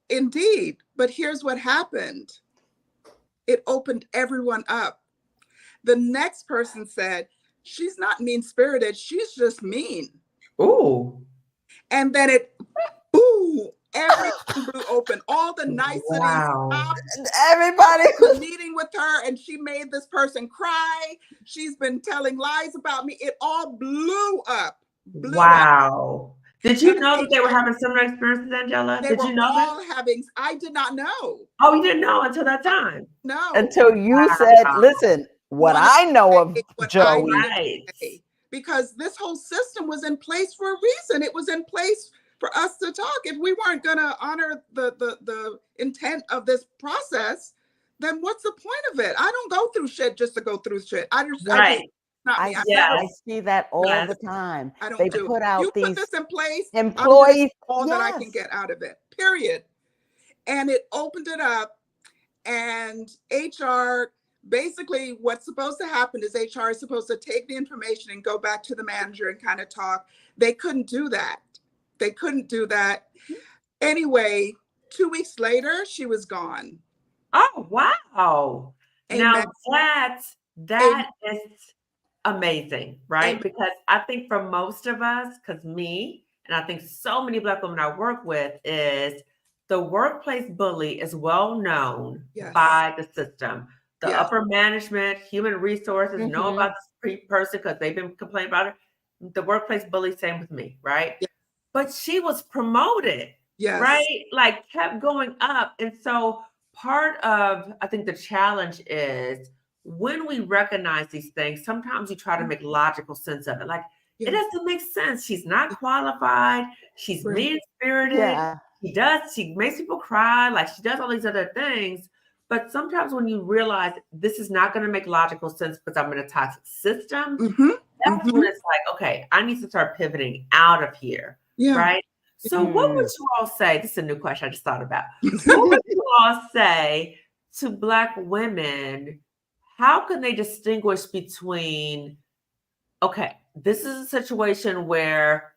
indeed, but here's what happened. It opened everyone up. The next person said, she's not mean spirited, she's just mean. Ooh. And then boom, everything blew open. All the niceties Wow. stopped. Everybody was Meeting with her, and she made this person cry. She's been telling lies about me. It all blew up, blew up. Wow. Did And you know that they were HR, having similar experiences, Angela? they Did were you know that? all having, I did not know. Oh, you didn't know until that time. No. until you said, Wow. listen, what Wanted to I know of say what I Joey. needed to Right. say, because this whole system was in place for a reason. It was in place for us to talk. If we weren't going to honor the intent of this process, then what's the point of it? I don't go through shit just to go through shit. I just Right. not me. I see that all Yes. the time. I don't They do put it. out You put these this in place, employees. all that I can Yes. get out of it. Period. And it opened it up, and HR, basically what's supposed to happen is HR is supposed to take the information and go back to the manager and kind of talk. They couldn't do that. They couldn't do that. Anyway, 2 weeks later, she was gone. Oh, wow. Amen. Now that Amen. is amazing, right? Amen. Because I think for most of us, because me, and I think so many Black women I work with, is the workplace bully is well known Yes. by the system. The Yes. upper management, human resources know about this person because they've been complaining about it. The workplace bully, same with me, right? Yes. But she was promoted, Yes. right? Like kept going up. And so part of, I think the challenge is when we recognize these things, sometimes you try to make logical sense of it. Like, it Yes. doesn't make sense. She's not qualified. She's Right. mean-spirited. Yeah. She makes people cry. Like, she does all these other things. But sometimes when you realize this is not going to make logical sense because I'm in a toxic system, that's when it's like, okay, I need to start pivoting out of here. Yeah. Right? So what would you all say? This is a new question I just thought about. What would you all say to Black women? How can they distinguish between, okay, this is a situation where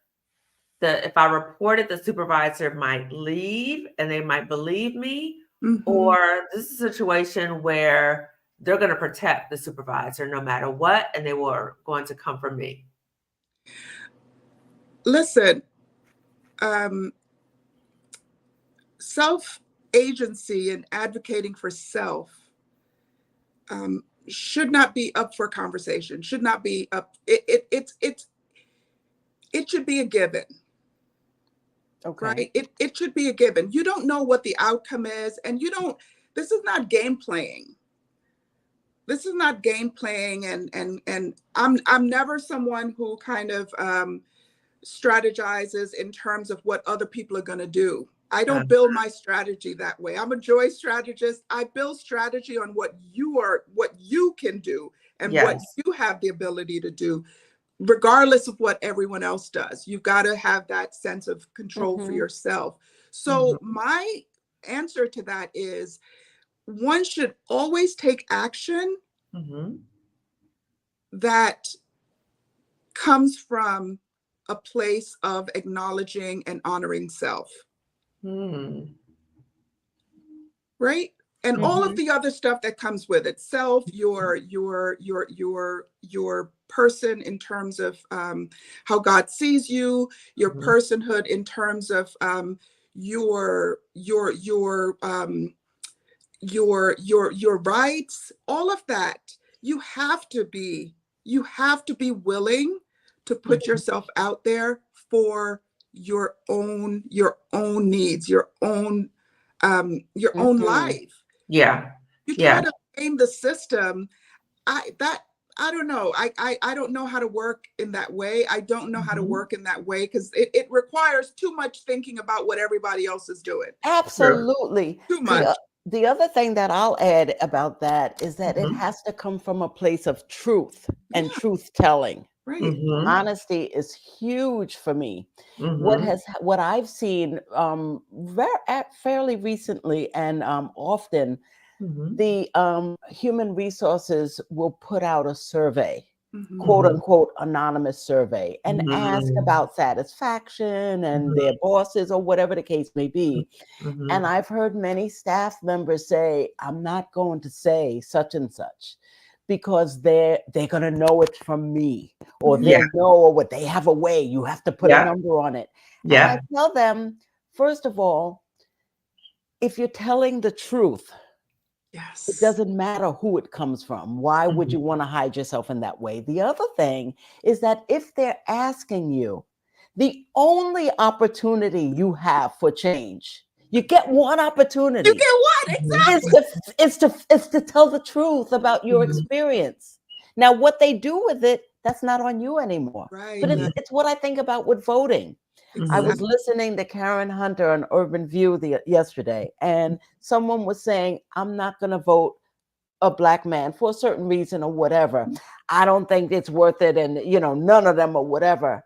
if I report it, the supervisor might leave and they might believe me, or this is a situation where they're going to protect the supervisor no matter what, and they were going to come for me? Listen, self-agency and advocating for self should not be up for conversation, should not be up. It should be a given. Okay. Right? It should be a given. You don't know what the outcome is, and this is not game playing. This is not game playing, and I'm never someone who kind of strategizes in terms of what other people are going to do. I don't build my strategy that way. I'm a joy strategist. I build strategy on what you can do and what you have the ability to do, regardless of what everyone else does. You've got to have that sense of control for yourself. So my answer to that is one should always take action that comes from a place of acknowledging and honoring self. Right? And all of the other stuff that comes with it, self, your person in terms of how God sees you, your personhood in terms of your rights, all of that. You have to be willing to put yourself out there for your own needs, your own life. Yeah. You try to blame the system. I don't know. I don't know how to work in that way. I don't know how to work in that way because it requires too much thinking about what everybody else is doing. Absolutely. Too much. The other thing that I'll add about that is that it has to come from a place of truth and truth telling. Right. Honesty is huge for me. What I've seen fairly recently and often, the human resources will put out a survey, quote unquote anonymous survey, and ask about satisfaction and their bosses or whatever the case may be. And I've heard many staff members say, I'm not going to say such and such because they're going to know it's from me, or they'll know, or what, they have a way, you have to put a number on it. And I tell them, first of all, if you're telling the truth, it doesn't matter who it comes from. Why would you want to hide yourself in that way? The other thing is that if they're asking you, the only opportunity you have for change, you get one opportunity. You get one, exactly. Is to tell the truth about your experience. Now, what they do with it, that's not on you anymore. Right. But it's what I think about with voting. I was Exactly. listening to Karen Hunter on Urban View yesterday, and someone was saying, I'm not going to vote a Black man for a certain reason or whatever. I don't think it's worth it. And, none of them or whatever.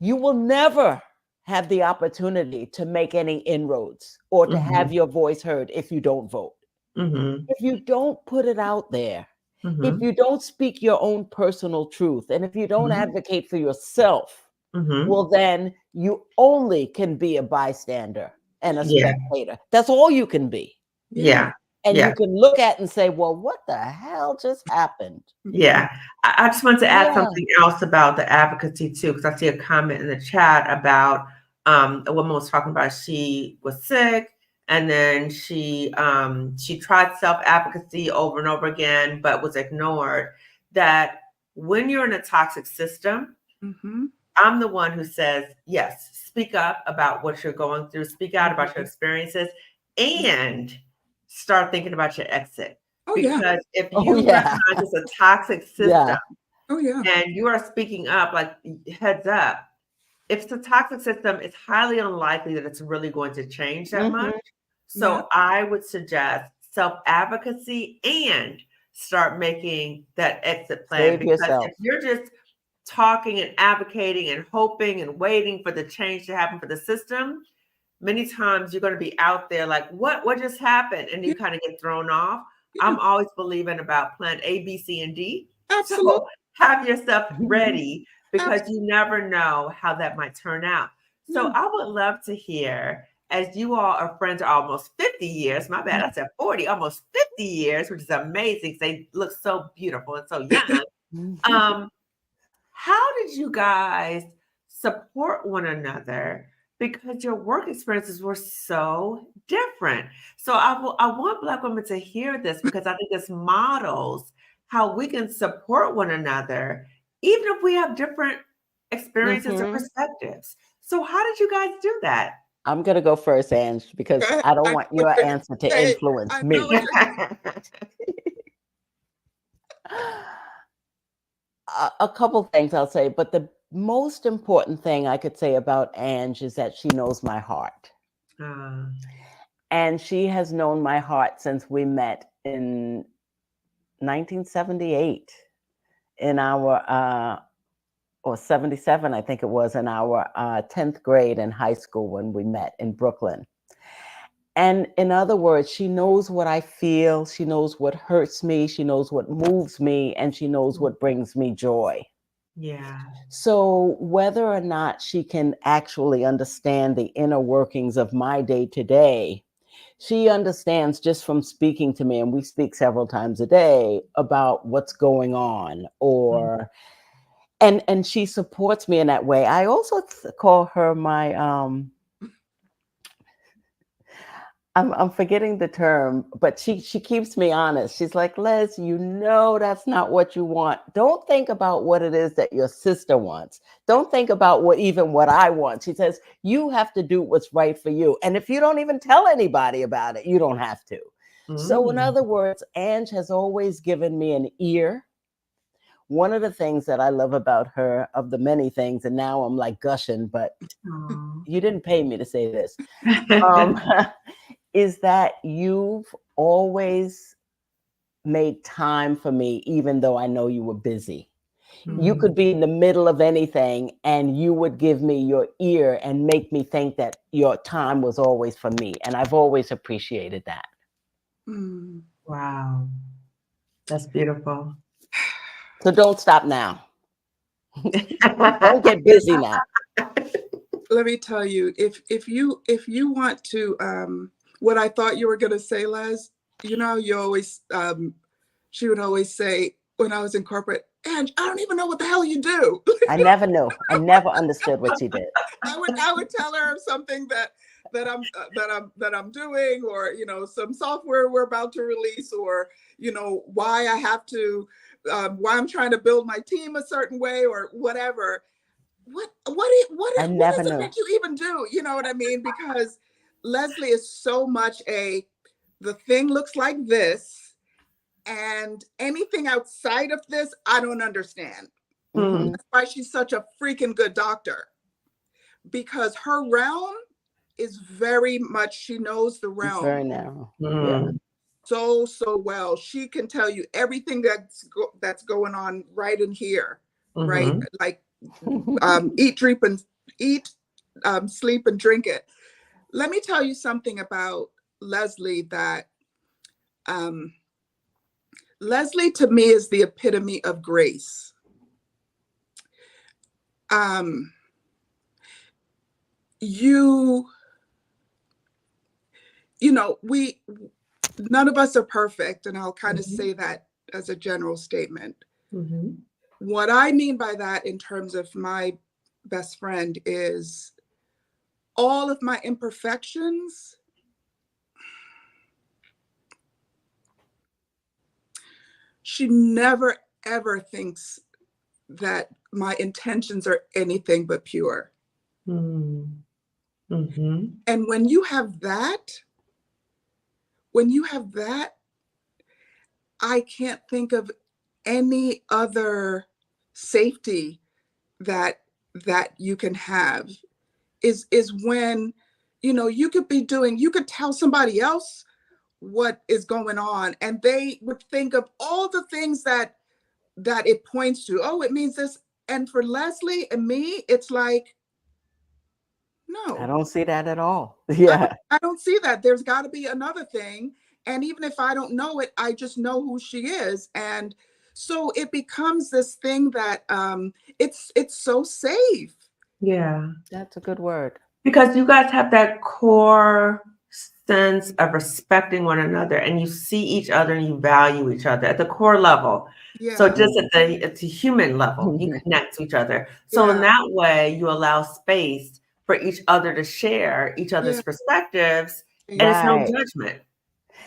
You will never have the opportunity to make any inroads or to have your voice heard if you don't vote. If you don't put it out there, if you don't speak your own personal truth, and if you don't advocate for yourself, well, then you only can be a bystander and a spectator. That's all you can be. Yeah. And you can look at and say, well, what the hell just happened? Yeah. I just want to add something else about the advocacy too, because I see a comment in the chat about a woman was talking about she was sick and then she tried self-advocacy over and over again, but was ignored. That when you're in a toxic system, I'm the one who says, yes, speak up about what you're going through, speak out about your experiences, and start thinking about your exit. Because if you recognize it's a toxic system and you are speaking up, like heads up, if it's a toxic system, it's highly unlikely that it's really going to change that much. So I would suggest self-advocacy and start making that exit plan. Save because yourself. if you're just talking and advocating and hoping and waiting for the change to happen for the system, many times you're going to be out there like, what just happened? And you kind of get thrown off. I'm always believing about plan A, B, C, and D. Absolutely. So have yourself ready because you never know how that might turn out. So I would love to hear, as you all are friends are almost 50 years, my bad, I said 40, almost 50 years, which is amazing. They look so beautiful and so young. How did you guys support one another? Because your work experiences were so different. So I want Black women to hear this because I think this models how we can support one another, even if we have different experiences or perspectives. So how did you guys do that? I'm going to go first, Ange, because I don't want your answer to influence me. A couple things I'll say, but the most important thing I could say about Ange is that she knows my heart. And she has known my heart since we met in 1978 in our, or 77, I think it was, in our 10th grade in high school when we met in Brooklyn. And in other words, she knows what I feel. She knows what hurts me. She knows what moves me. And she knows what brings me joy. Yeah. So whether or not she can actually understand the inner workings of my day to day, she understands just from speaking to me, and we speak several times a day about what's going on, or and she supports me in that way. I also call her my I'm forgetting the term, but she keeps me honest. She's like, Les, that's not what you want. Don't think about what it is that your sister wants. Don't think about what I want. She says, you have to do what's right for you. And if you don't even tell anybody about it, you don't have to. So in other words, Ange has always given me an ear. One of the things that I love about her, of the many things, and now I'm like gushing, but you didn't pay me to say this, is that you've always made time for me, even though I know you were busy. You could be in the middle of anything and you would give me your ear and make me think that your time was always for me. And I've always appreciated that. Wow. That's beautiful. So don't stop now. Don't get busy now. Let me tell you, if you want to, what I thought you were going to say, Les, you always, she would always say when I was in corporate, Ange, I don't even know what the hell you do. I never knew. I never understood what she did. I would tell her something that I'm doing, or some software we're about to release, or why I have to, why I'm trying to build my team a certain way, or whatever. What is it that you even do? You know what I mean? Because Leslie is so much the thing looks like this, and anything outside of this, I don't understand. That's why she's such a freaking good doctor. because her realm is very much, she knows the It's very realm narrow. Yeah. Mm. so well. She can tell you everything that's going on right in here, right? Mhm. Like eat, sleep and drink it. Let me tell you something about Leslie that Leslie to me is the epitome of grace. You know, none of us are perfect, and I'll kind of Mhm. say that as a general statement. Mhm. What I mean by that in terms of my best friend is all of my imperfections, she never ever thinks that my intentions are anything but pure. Mm. Mhm. And when you have that, I can't think of any other safety that you can have is when, you know, you could tell somebody else what is going on and they would think of all the things that it points to. Oh, it means this. And for Leslie and me, it's like, I no, don't see that at all. Yeah. I don't see that. There's got to be another thing. And even if I don't know it, I just know who she is. And so it becomes this thing that it's so safe. Yeah. That's a good word. Because you guys have that core sense of respecting one another and you see each other and you value each other at the core level. So Yeah. just at the human level, you connect to each other. So in Yeah. that way, you allow space for each other to share each other's Yeah. perspectives and it's no Right. judgment.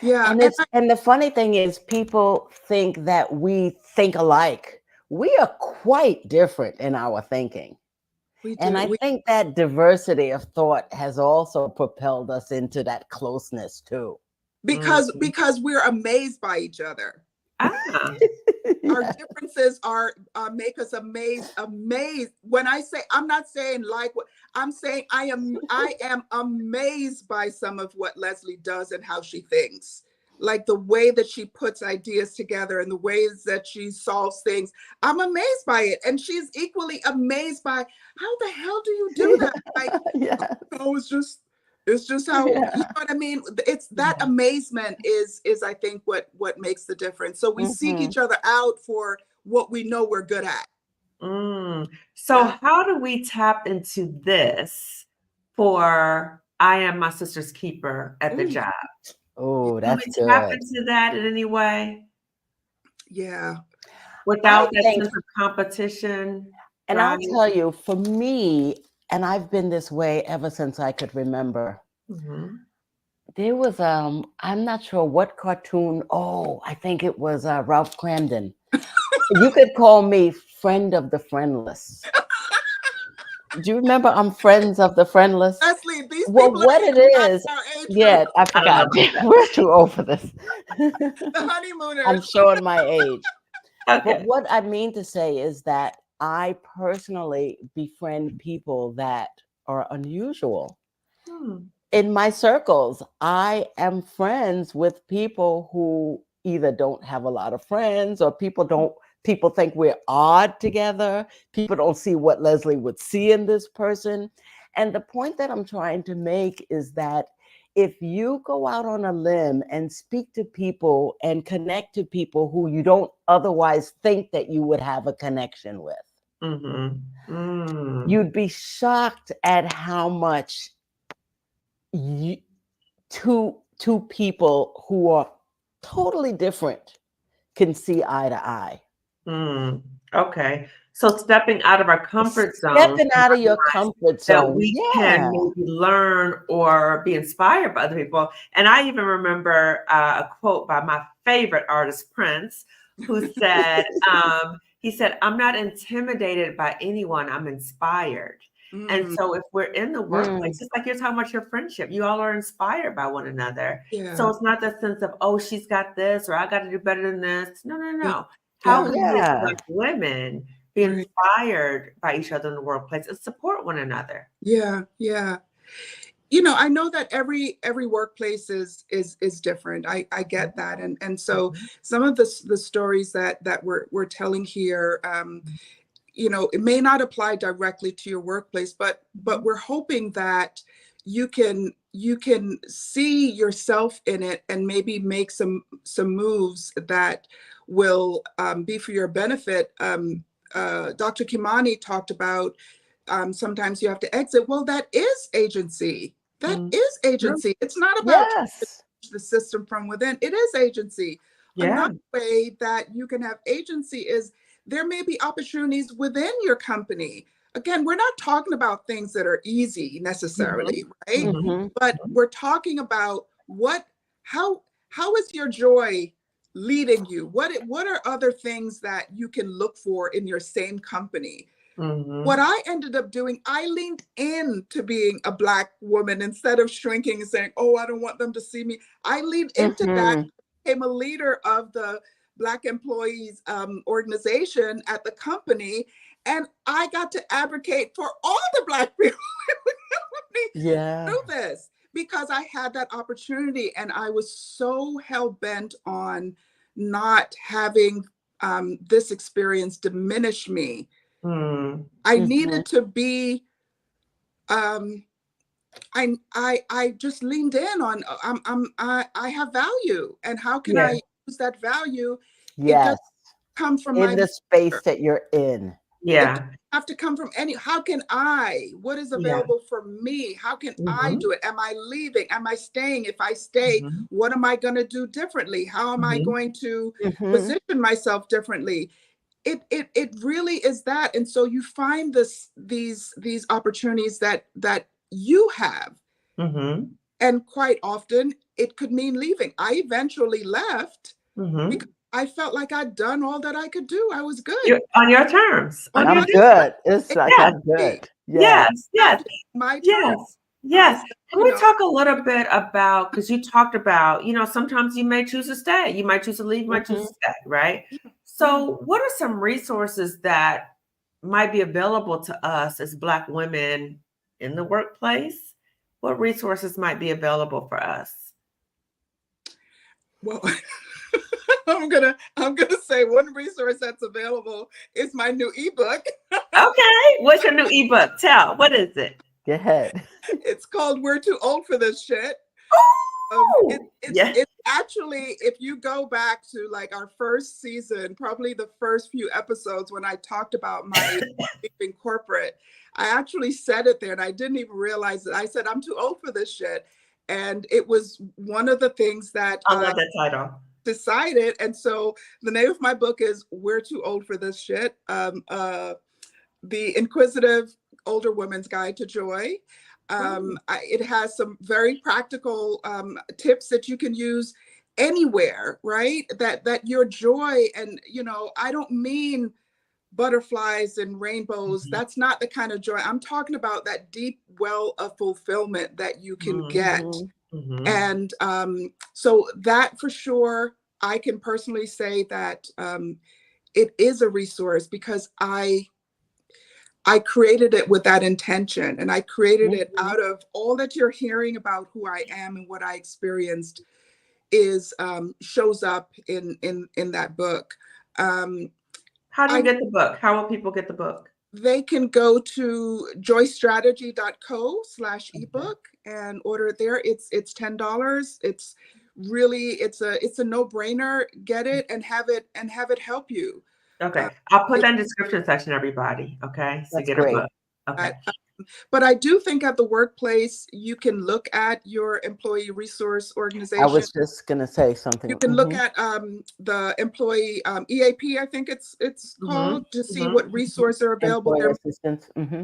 Yeah. And the funny thing is people think that we think alike. We are quite different in our thinking. We And do. I think that diversity of thought has also propelled us into that closeness too. Because Mhm. we're amazed by each other. Ah. Our Yeah. differences are make us amazed. When I say, I'm not saying like what I'm saying, I am amazed by some of what Leslie does and how she thinks. Like the way that she puts ideas together and the ways that she solves things. I'm amazed by it. And she's equally amazed by how the hell do you do that? Like, Yeah. oh, it's just how, you know Yeah. what I mean? It's that amazement is I think what makes the difference. So we seek Mhm. each other out for what we know we're good at. So Yeah. how do we tap into this for I am my sister's keeper at the Ooh, job? Oh, Do that's we tap good. into that in any way yeah. I without that think, sense of competition, and I'll right? tell you, for me, and I've been this way ever since I could remember. Mhm. There was I'm not sure what cartoon. Oh, I think it was Ralph Cramden. You could call me friend of the friendless. Do you remember I'm friends of the friendless? Leslie, these Well, people what ain't it even got is, our age group. yeah, I I don't know forgot. about that. We're too old for this. The honeymooners. I'm showing my age. But Okay. what I mean to say is that I personally befriend people that are unusual. Hmm. In my circles, I am friends with people who either don't have a lot of friends or people think we're odd together. People don't see what Leslie would see in this person. And the point that I'm trying to make is that if you go out on a limb and speak to people and connect to people who you don't otherwise think that you would have a connection with, Mhm. Mm. you'd be shocked at how much you, two people who are totally different can see eye to eye. Mm. Okay. So stepping out of our comfort zone Stepping out of your comfort that zone. we Yeah. can maybe learn or be inspired by other people. And I even remember a quote by my favorite artist, Prince, who said, he said, I'm not intimidated by anyone, I'm inspired. And Mm, so if we're in the Mm, workplace, just like you're talking about your friendship, you all are inspired by one another. So yeah. it's not that sense of, oh, she's got this or I got to do better than this. No, no, Yeah. no. How Yeah. can we as yeah. Black women be Right. inspired by each other in the workplace, and support one another. Yeah, yeah. I know that every workplace is different. I get that, and so Mhm. some of the stories that we're telling here, it may not apply directly to your workplace, but we're hoping that you can see yourself in it and maybe make some moves that will be for your benefit. Dr. Kimani talked about sometimes you have to exit. Well, that is agency. That Mhm. is True. agency. It's not about Yes. the system from within. It is agency. Yeah. Another way that you can have agency is there may be opportunities within your company. Again, we're not talking about things that are easy necessarily, right? Mm-hmm. But we're talking about how is your joy leading you? What are other things that you can look for in your same company? What Mhm. I ended up doing, I leaned into being a Black woman instead of shrinking and saying, oh, I don't want them to see me. I leaned into that, Mm-hmm. became a leader of the Black employees organization at the company. And I got to advocate for all the Black people in the company Yeah. through this because I had that opportunity. And I was so hell bent on not having this experience diminish me. Mm. I Mm-hmm. needed to be um I just leaned in on I have value, and how can Yeah. I use that value? It Yes. doesn't come from In my the space that you're in. it doesn't Yeah. have to come from any. How can what is Yeah. available for me? How can I Mhm. do it? Am I leaving? Am I staying? If I stay, Mhm. what am I going to do differently? How am I Mhm. going to Mm-hmm. position myself differently? It really is that. And so you find these opportunities that you have, Mhm. and quite often it could mean leaving. I eventually left because Mhm. I felt like I'd done all that I could do. I was You're good on your terms. On on your I'm my terms. good. It's like Yes. I'm good. Yes. Yes. Yes. exactly my terms. Yes. I Yes. said, Can we talk a little bit about, because you talked about, sometimes you may choose to stay, you might choose to leave, you might choose Mm-hmm. to stay, right? yeah, So, what are some resources that might be available to us as Black women in the workplace? What resources might be available for us? well, I'm gonna say one resource that's available is my new ebook. Okay. What's your new ebook? Tell. What is it? Go ahead. It's called "We're Too Old for This Shit." Oh, yeah. It's actually, if you go back to like our first season, probably the first few episodes when I talked about my leaving corporate, I actually said it there and I didn't even realize it. I said, I'm too old for this shit. And it was one of the things that I I love that title. decided. And so the name of my book is We're Too Old for This Shit. The Inquisitive Older Woman's Guide to Joy. It has some very practical tips that you can use anywhere, right? That your joy, and I don't mean butterflies and rainbows. Mhm. That's not the kind of joy. I'm talking about that deep well of fulfillment that you can Mhm. get. Mm-hmm. Mhm. And so that for sure, I can personally say that it is a resource because I created it with that intention, and I created it Mm-hmm. out of all that you're hearing about who I am and what I experienced is shows up in that book. Um, How do you I get the book? How will people get the book? They can go to Okay. joystrategy.co/ebook and order it there. It's $10. It's really it's a no-brainer. Get it and have it help you. Uh, Okay. I'll put it, that in the description section, everybody. Okay. So That's get a great. book. Okay. that, but I do think at the workplace you can look at your employee resource I organization. was just gonna say You something. can look Mm-hmm. at the employee EAP, I think it's Mm-hmm. called, to see Mm-hmm. what resources are available. Employee There assistance. Mm-hmm.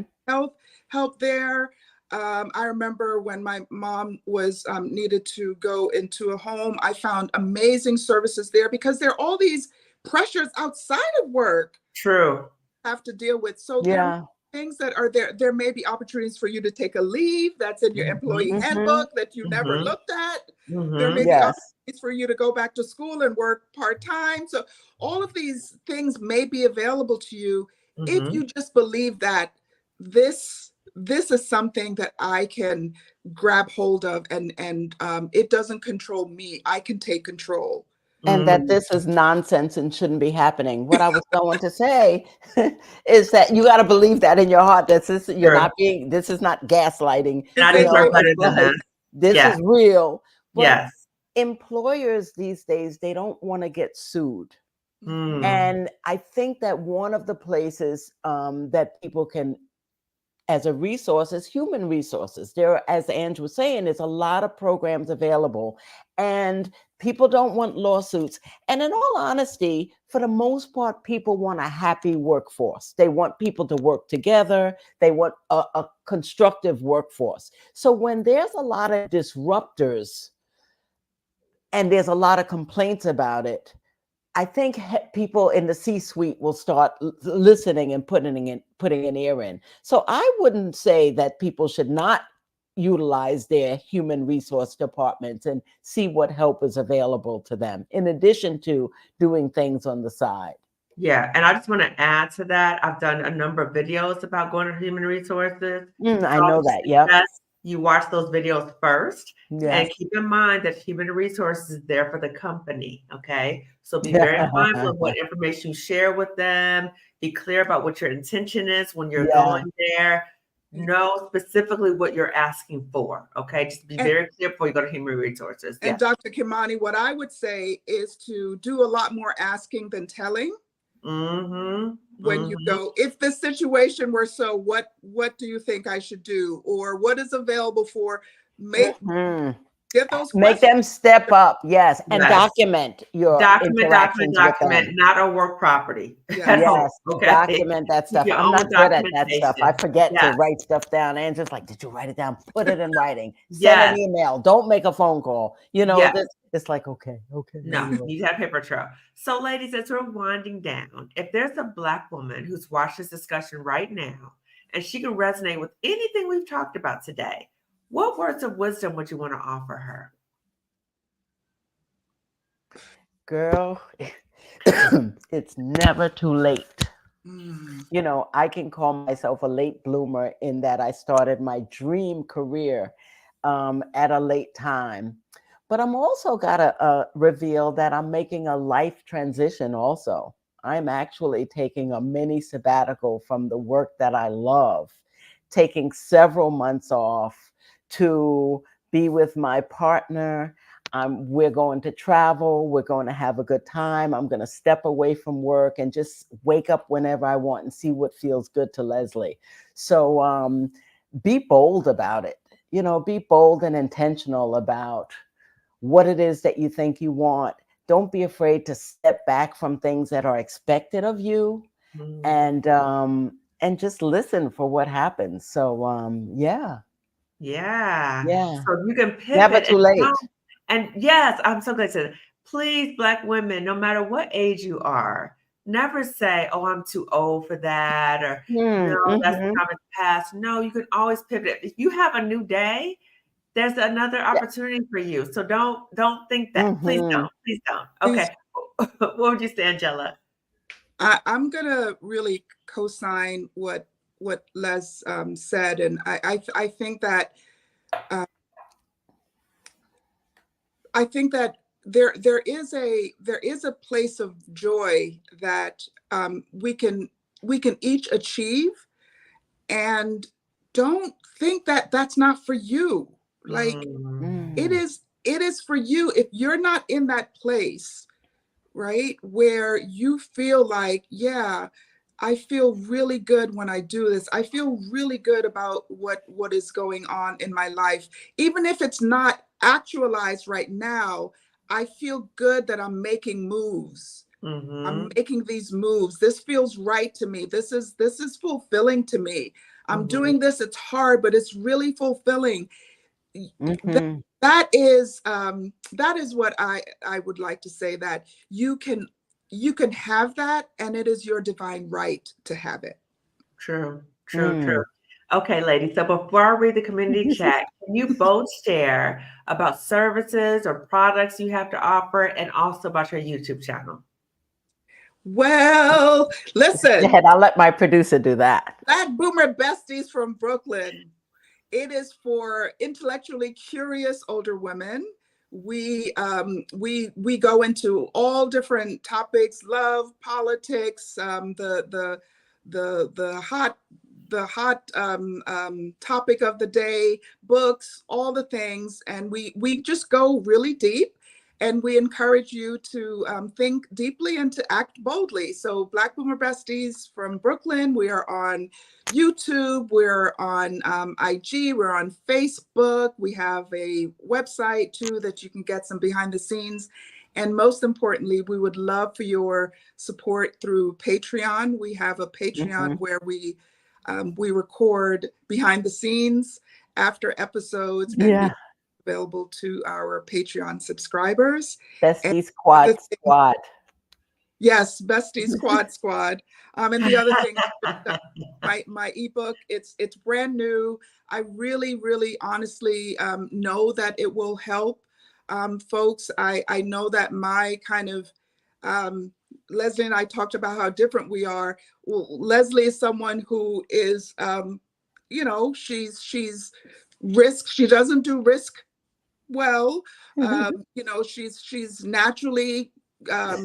help there. I remember when my mom was needed to go into a home, I found amazing services there because there are all these pressures outside of work True. have to deal with. So there are Yeah. things that are there. There may be opportunities for you to take a leave that's in your employee Mm-hmm. Mm-hmm. handbook that you never Mm-hmm. looked at. There may Mm-hmm. be Yes. opportunities for you to go back to school and work part-time. So all of these things may be available to you if you just believe that this is something that I can grab hold of, and it doesn't control me, I can take control. And that this is nonsense and shouldn't be happening. What I was going to say is that you got to believe that in your heart. This is Sure. This is not gaslighting. And I deserve better than that. This is real. But yes. employers these days, they don't want to get sued. And I think that one of the places that people can, as a resource, is human resources. There, as Ange was saying, there's a lot of programs available, and people don't want lawsuits. And in all honesty, for the most part, people want a happy workforce. They want people to work together. They want a constructive workforce. So when there's a lot of disruptors and there's a lot of complaints about it, I think people in the C-suite will start listening and putting an ear in. So I wouldn't say that people should not utilize their human resource departments and see what help is available to them, in addition to doing things on the side. Yeah, and I just want to add to that. I've done a number of videos about going to human resources. I know that. Yep. You watch those videos first, and keep in mind that human resources is there for the company. Okay, so be very mindful of what information you share with them. Be clear about what your intention is when you're going there. Know specifically what you're asking for. Okay, just be very clear before you go to human resources. And Dr. Kimani, what I would say is to do a lot more asking than telling. When you go, if the situation were so, what do you think I should do, or what is available for? Get those make them step up, and document your document, not a work property. Yes, document that stuff. I'm not good at that stuff. I forget to write stuff down, and just like, did you write it down? Put it in writing. Send an email. Don't make a phone call. You know, it's like, okay. No, you have paper trail. So, ladies, as we're winding down, if there's a Black woman who's watched this discussion right now, and she can resonate with anything we've talked about today, what words of wisdom would you want to offer her? Girl, it's never too late. You know, I can call myself a late bloomer in that I started my dream career at a late time. But I'm also got to reveal that I'm making a life transition also. I'm actually taking a mini sabbatical from the work that I love, taking several months off to be with my partner. We're going to travel. We're going to have a good time. I'm going to step away from work and just wake up whenever I want and see what feels good to Leslie. So be bold about it. You know, be bold and intentional about what it is that you think you want. Don't be afraid to step back from things that are expected of you, and just listen for what happens. So Yeah. So you can pivot. Never too late. And yes, I'm so glad to say that. Please, Black women, no matter what age you are, never say, "Oh, I'm too old for that," or "No, that's the time is past." No, you can always pivot. If you have a new day, there's another opportunity for you. So don't think that. Please don't. Okay. What would you say, Angella? I'm gonna really co-sign what Les said, and I think that there is a place of joy that we can each achieve, and don't think that that's not for you. Like it is for you. If you're not in that place, right, where you feel like, I feel really good when I do this. I feel really good about what is going on in my life. Even if it's not actualized right now, I feel good that I'm making moves. I'm making these moves. This feels right to me. This is fulfilling to me. I'm doing this. It's hard, but it's really fulfilling. That is what I would like to say, that you can have that, and it is your divine right to have it. True. Okay, ladies. So before I read the community chat, can you both share about services or products you have to offer, and also about your YouTube channel? Well, Go listen, ahead, I'll let my producer do that. Black Boomer Besties from Brooklyn. It is for intellectually curious older women. We go into all different topics: love, politics, the hot topic of the day, books, all the things, and we just go really deep. And we encourage you to think deeply and to act boldly. So, Black Boomer Besties from Brooklyn, we are on YouTube, we're on IG, we're on Facebook. We have a website too that you can get some behind the scenes. And most importantly, we would love for your support through Patreon. We have a Patreon where we record behind the scenes after episodes, and we available to our Patreon subscribers. Bestie Squad. Yes, Bestie Squad. And the other thing, my ebook, it's brand new. I really honestly know that it will help folks. I know that my kind of Leslie and I talked about how different we are. Well, Leslie is someone who is she's risk. She doesn't do risk well. She's naturally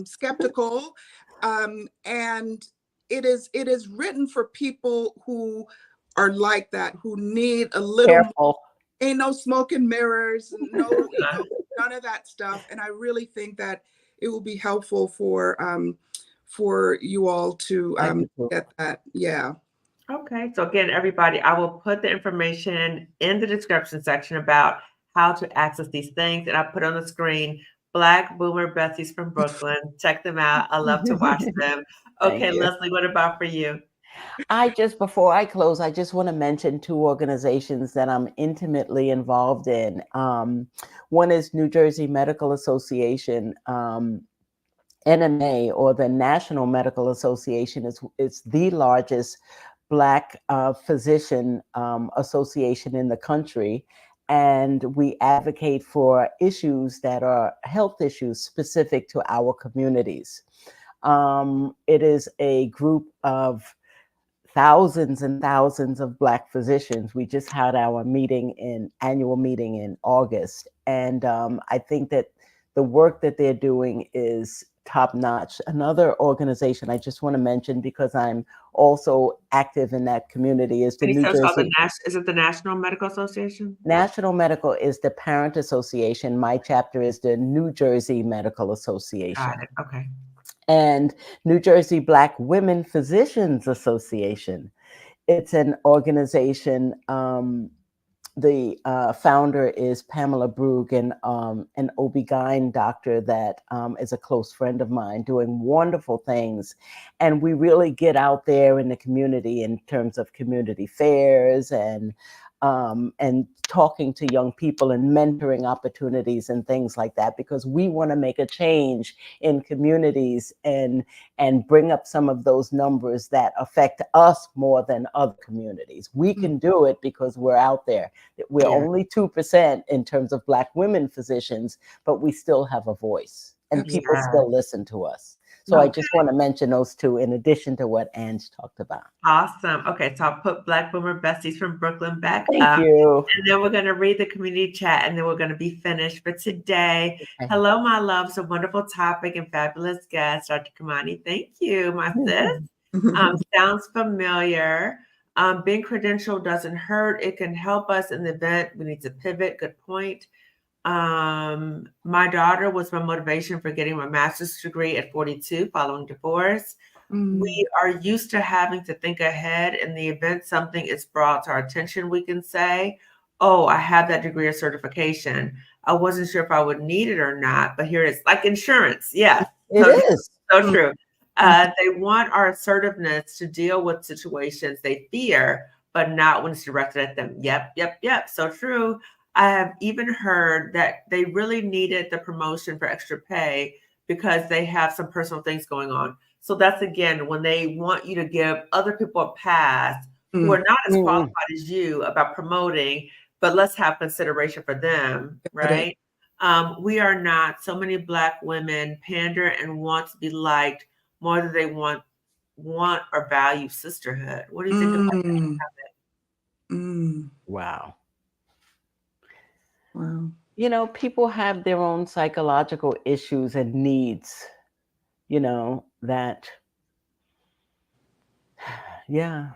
skeptical, and it is written for people who are like that, who need a little more, ain't no smoke and mirrors, none of that stuff. And I really think that it will be helpful for you all to get that. Yeah. Okay, so again, everybody, I will put the information in the description section about how to access these things, and I put on the screen Black Boomer Besties from Brooklyn. Check them out. I love to watch them. Okay, Leslie, what about for you? Before I close, I just want to mention two organizations that I'm intimately involved in. One is New Jersey Medical Association. NMA, or the National Medical Association, is the largest Black physician association in the country. And we advocate for issues that are health issues specific to our communities. It is a group of thousands and thousands of Black physicians. We just had our annual meeting in August. And I think that the work that they're doing is top notch. Another organization I just want to mention, because I'm also active in that community, is the New Jersey. Is it the National Medical Association? National Medical is the parent association. My chapter is the New Jersey Medical Association. Got it. Okay. And New Jersey Black Women Physicians Association. It's an organization. The founder is Pamela Brugge, an OB-GYN doctor that is a close friend of mine, doing wonderful things. And we really get out there in the community in terms of community fairs and talking to young people and mentoring opportunities and things like that, because we want to make a change in communities and bring up some of those numbers that affect us more than other communities. We can do it because we're out there. We're only 2% in terms of Black women physicians, but we still have a voice and people still listen to us. So I just want to mention those two in addition to what Ange talked about. Awesome. Okay, so I'll put Black Boomer Besties from Brooklyn back up. Thank you. And then we're going to read the community chat, and then we're going to be finished for today. Okay. Hello, my loves. A wonderful topic and fabulous guest, Dr. Kamani. Thank you, my sis. Sounds familiar. Being credentialed doesn't hurt. It can help us in the event we need to pivot. Good point. My daughter was my motivation for getting my master's degree at 42 following divorce. We are used to having to think ahead. In the event something is brought to our attention, we can say, oh, I have that degree or certification. I wasn't sure if I would need it or not, but here it is, like insurance. Yeah, it is. So true. They want our assertiveness to deal with situations they fear, but not when it's directed at them. Yep. So true. I have even heard that they really needed the promotion for extra pay because they have some personal things going on. So that's, again, when they want you to give other people a pass who are not as qualified as you about promoting, but let's have consideration for them, right? We are not. So many Black women pander and want to be liked more than they want or value sisterhood. What do you think about that? Mm. Wow. Wow. You know, people have their own psychological issues and needs, you know, that, yeah.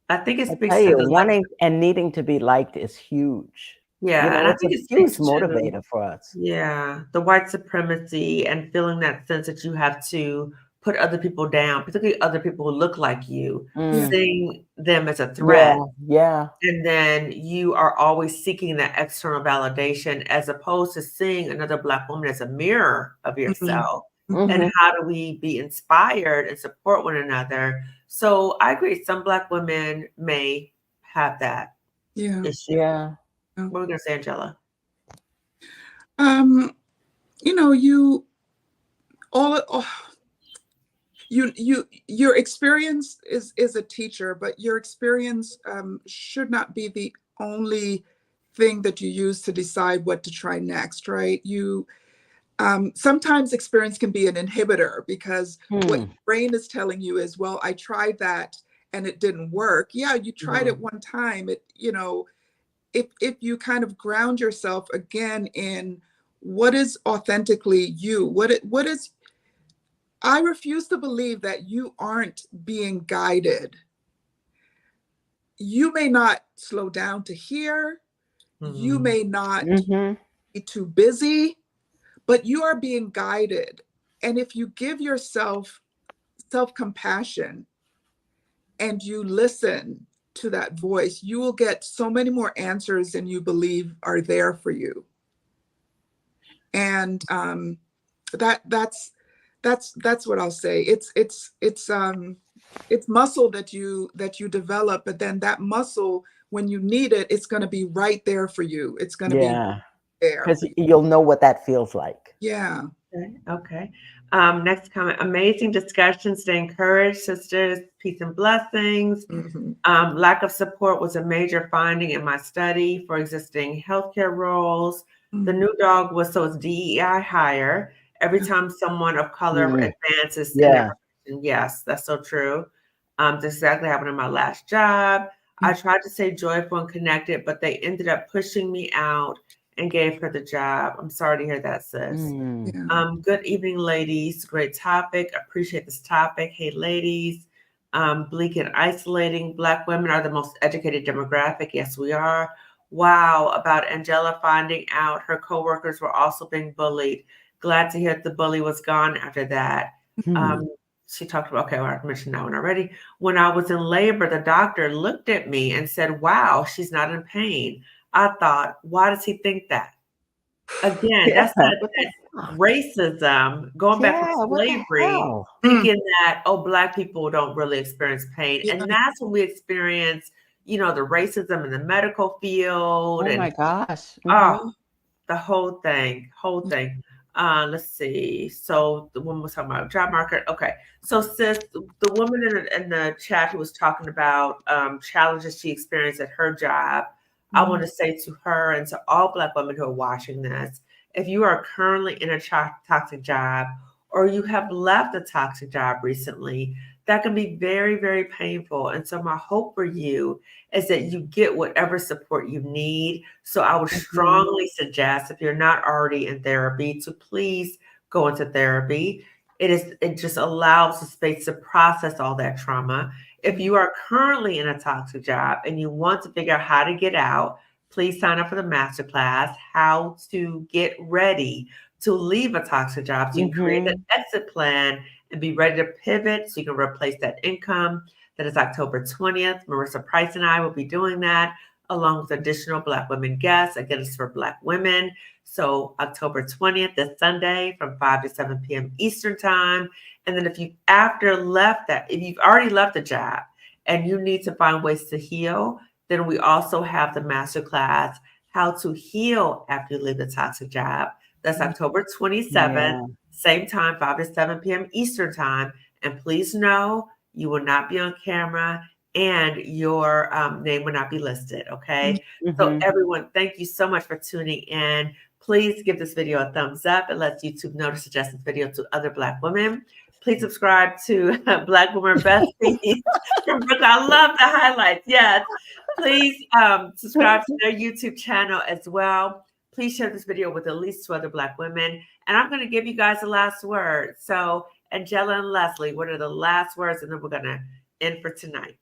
I think it I speaks tell to you, the wanting and needing to be liked is huge. You yeah, know, and I it's a think it huge speaks to motivator for us. the white supremacy and feeling that sense that you have to put other people down, particularly other people who look like you, Yeah. seeing them as a threat. Yeah. And then you are always seeking that external validation as opposed to seeing another Black woman as a mirror of yourself. And Mhm. how do we be inspired and support one another? So I agree, some Black women may have that Yeah. issue. Yeah. What were we going to say, Angela? You know, your experience is a teacher, but your experience should not be the only thing that you use to decide what to try next, right? Sometimes experience can be an inhibitor because what your brain is telling you is, well, I tried that and it didn't work. Yeah, you tried it one time. If you kind of ground yourself again in what is authentically you, what is, I refuse to believe that you aren't being guided. You may not slow down to hear, you may not be too busy, but you are being guided. And if you give yourself self-compassion and you listen to that voice, you will get so many more answers than you believe are there for you. And that's what I'll say. It's muscle that you develop, but then that muscle, when you need it, it's going to be right there for you. It's going to be there. Because you'll know what that feels like. Yeah. Okay. Next comment. Amazing discussion. Stay encouraged, sisters. Peace and blessings. Lack of support was a major finding in my study for existing healthcare roles. The new dog whistle is DEI higher every time someone of color advances in that profession. Yes, that's so true. This exactly happened in my last job. I tried to stay joyful and connected, but they ended up pushing me out and gave her the job. I'm sorry to hear that, sis. Yeah. Good evening, ladies. Great topic. Appreciate this topic. Hey, ladies. Bleak and isolating. Black women are the most educated demographic. Yes, we are. Wow. About Angella finding out her coworkers were also being bullied. Glad to hear that the bully was gone after that. She talked about, okay, well, I mentioned that one already. When I was in labor, the doctor looked at me and said, wow, she's not in pain. I thought, why does he think that? Again, that's that racism, going back to slavery, thinking that, oh, Black people don't really experience pain. Yeah. And that's when we experience, the racism in the medical field. Oh And my gosh. the whole thing. Let's see. So the woman was talking about job market. Okay. So sis, the woman in the chat who was talking about challenges she experienced at her job, I want to say to her and to all Black women who are watching this, if you are currently in a toxic job or you have left a toxic job recently, that can be very, very painful. And so my hope for you is that you get whatever support you need. So I would strongly suggest, if you're not already in therapy, to please go into therapy. It just allows the space to process all that trauma. If you are currently in a toxic job and you want to figure out how to get out, please sign up for the masterclass, How to Get Ready to Leave a Toxic Job. So you can create an exit plan and be ready to pivot so you can replace that income. That is October 20th. Marissa Price and I will be doing that along with additional Black women guests. Again, it's for Black women. So October 20th, this Sunday from 5 to 7 p.m. Eastern time. And then if you've already left the job and you need to find ways to heal, then we also have the masterclass, How to Heal After You Leave the Toxic Job. That's October 27th, same time, 5 to 7 p.m. Eastern time. And please know you will not be on camera and your name will not be listed, okay? So everyone, thank you so much for tuning in. Please give this video a thumbs up. It lets YouTube know to suggest this video to other Black women. Please subscribe to Black Women Besties from Brooklyn. I love the highlights. Yes. Please subscribe to their YouTube channel as well. Please share this video with at least 2 other Black women. And I'm going to give you guys the last word. So, Angella and Leslie, what are the last words? And then we're going to end for tonight.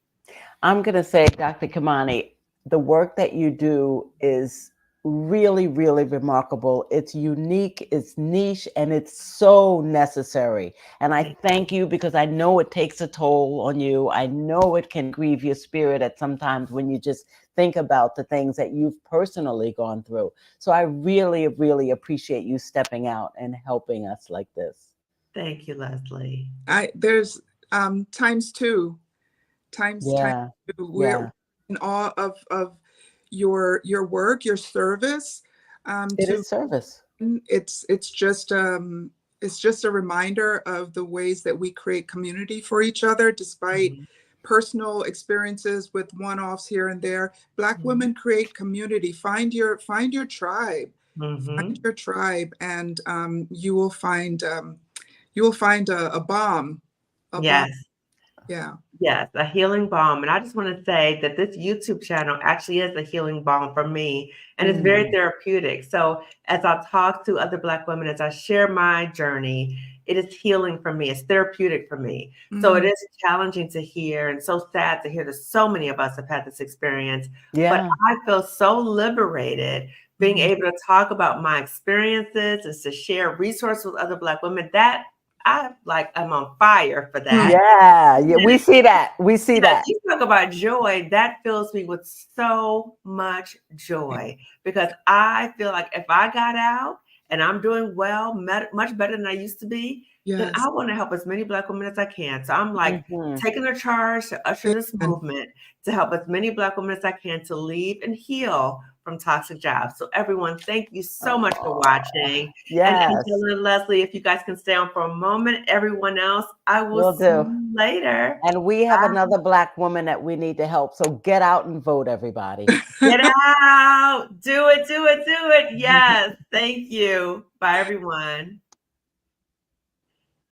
I'm going to say, Dr. Kimani, the work that you do is really, really remarkable. It's unique, it's niche, and it's so necessary. And I thank you because I know it takes a toll on you. I know it can grieve your spirit at sometimes when you just think about the things that you've personally gone through. So I really, really appreciate you stepping out and helping us like this. Thank you, Leslie. There's times two. We're in awe of your work, your service. It is service. It's just a reminder of the ways that we create community for each other, despite personal experiences with one-offs here and there. Black women create community. Find your tribe. Find your tribe, and you will find a balm. Yes. Yeah. Yes, a healing balm. And I just want to say that this YouTube channel actually is a healing balm for me, and it's very therapeutic. So as I talk to other Black women, as I share my journey, it is healing for me. It's therapeutic for me. So it is challenging to hear and so sad to hear that so many of us have had this experience. But I feel so liberated being able to talk about my experiences and to share resources with other Black women. That I'm on fire for that. Yeah, we see that. We see that. You talk about joy. That fills me with so much joy, because I feel like if I got out and I'm doing well, much better than I used to be, then I want to help as many Black women as I can. So I'm like taking the charge to usher this movement to help as many Black women as I can to leave and heal from toxic jobs. So everyone, thank you so much for watching. Yes. And Angella and Leslie, if you guys can stay on for a moment, everyone else, I will see you later. And we have another Black woman that we need to help. So get out and vote, everybody. Get out. Do it. Yes. Thank you. Bye, everyone.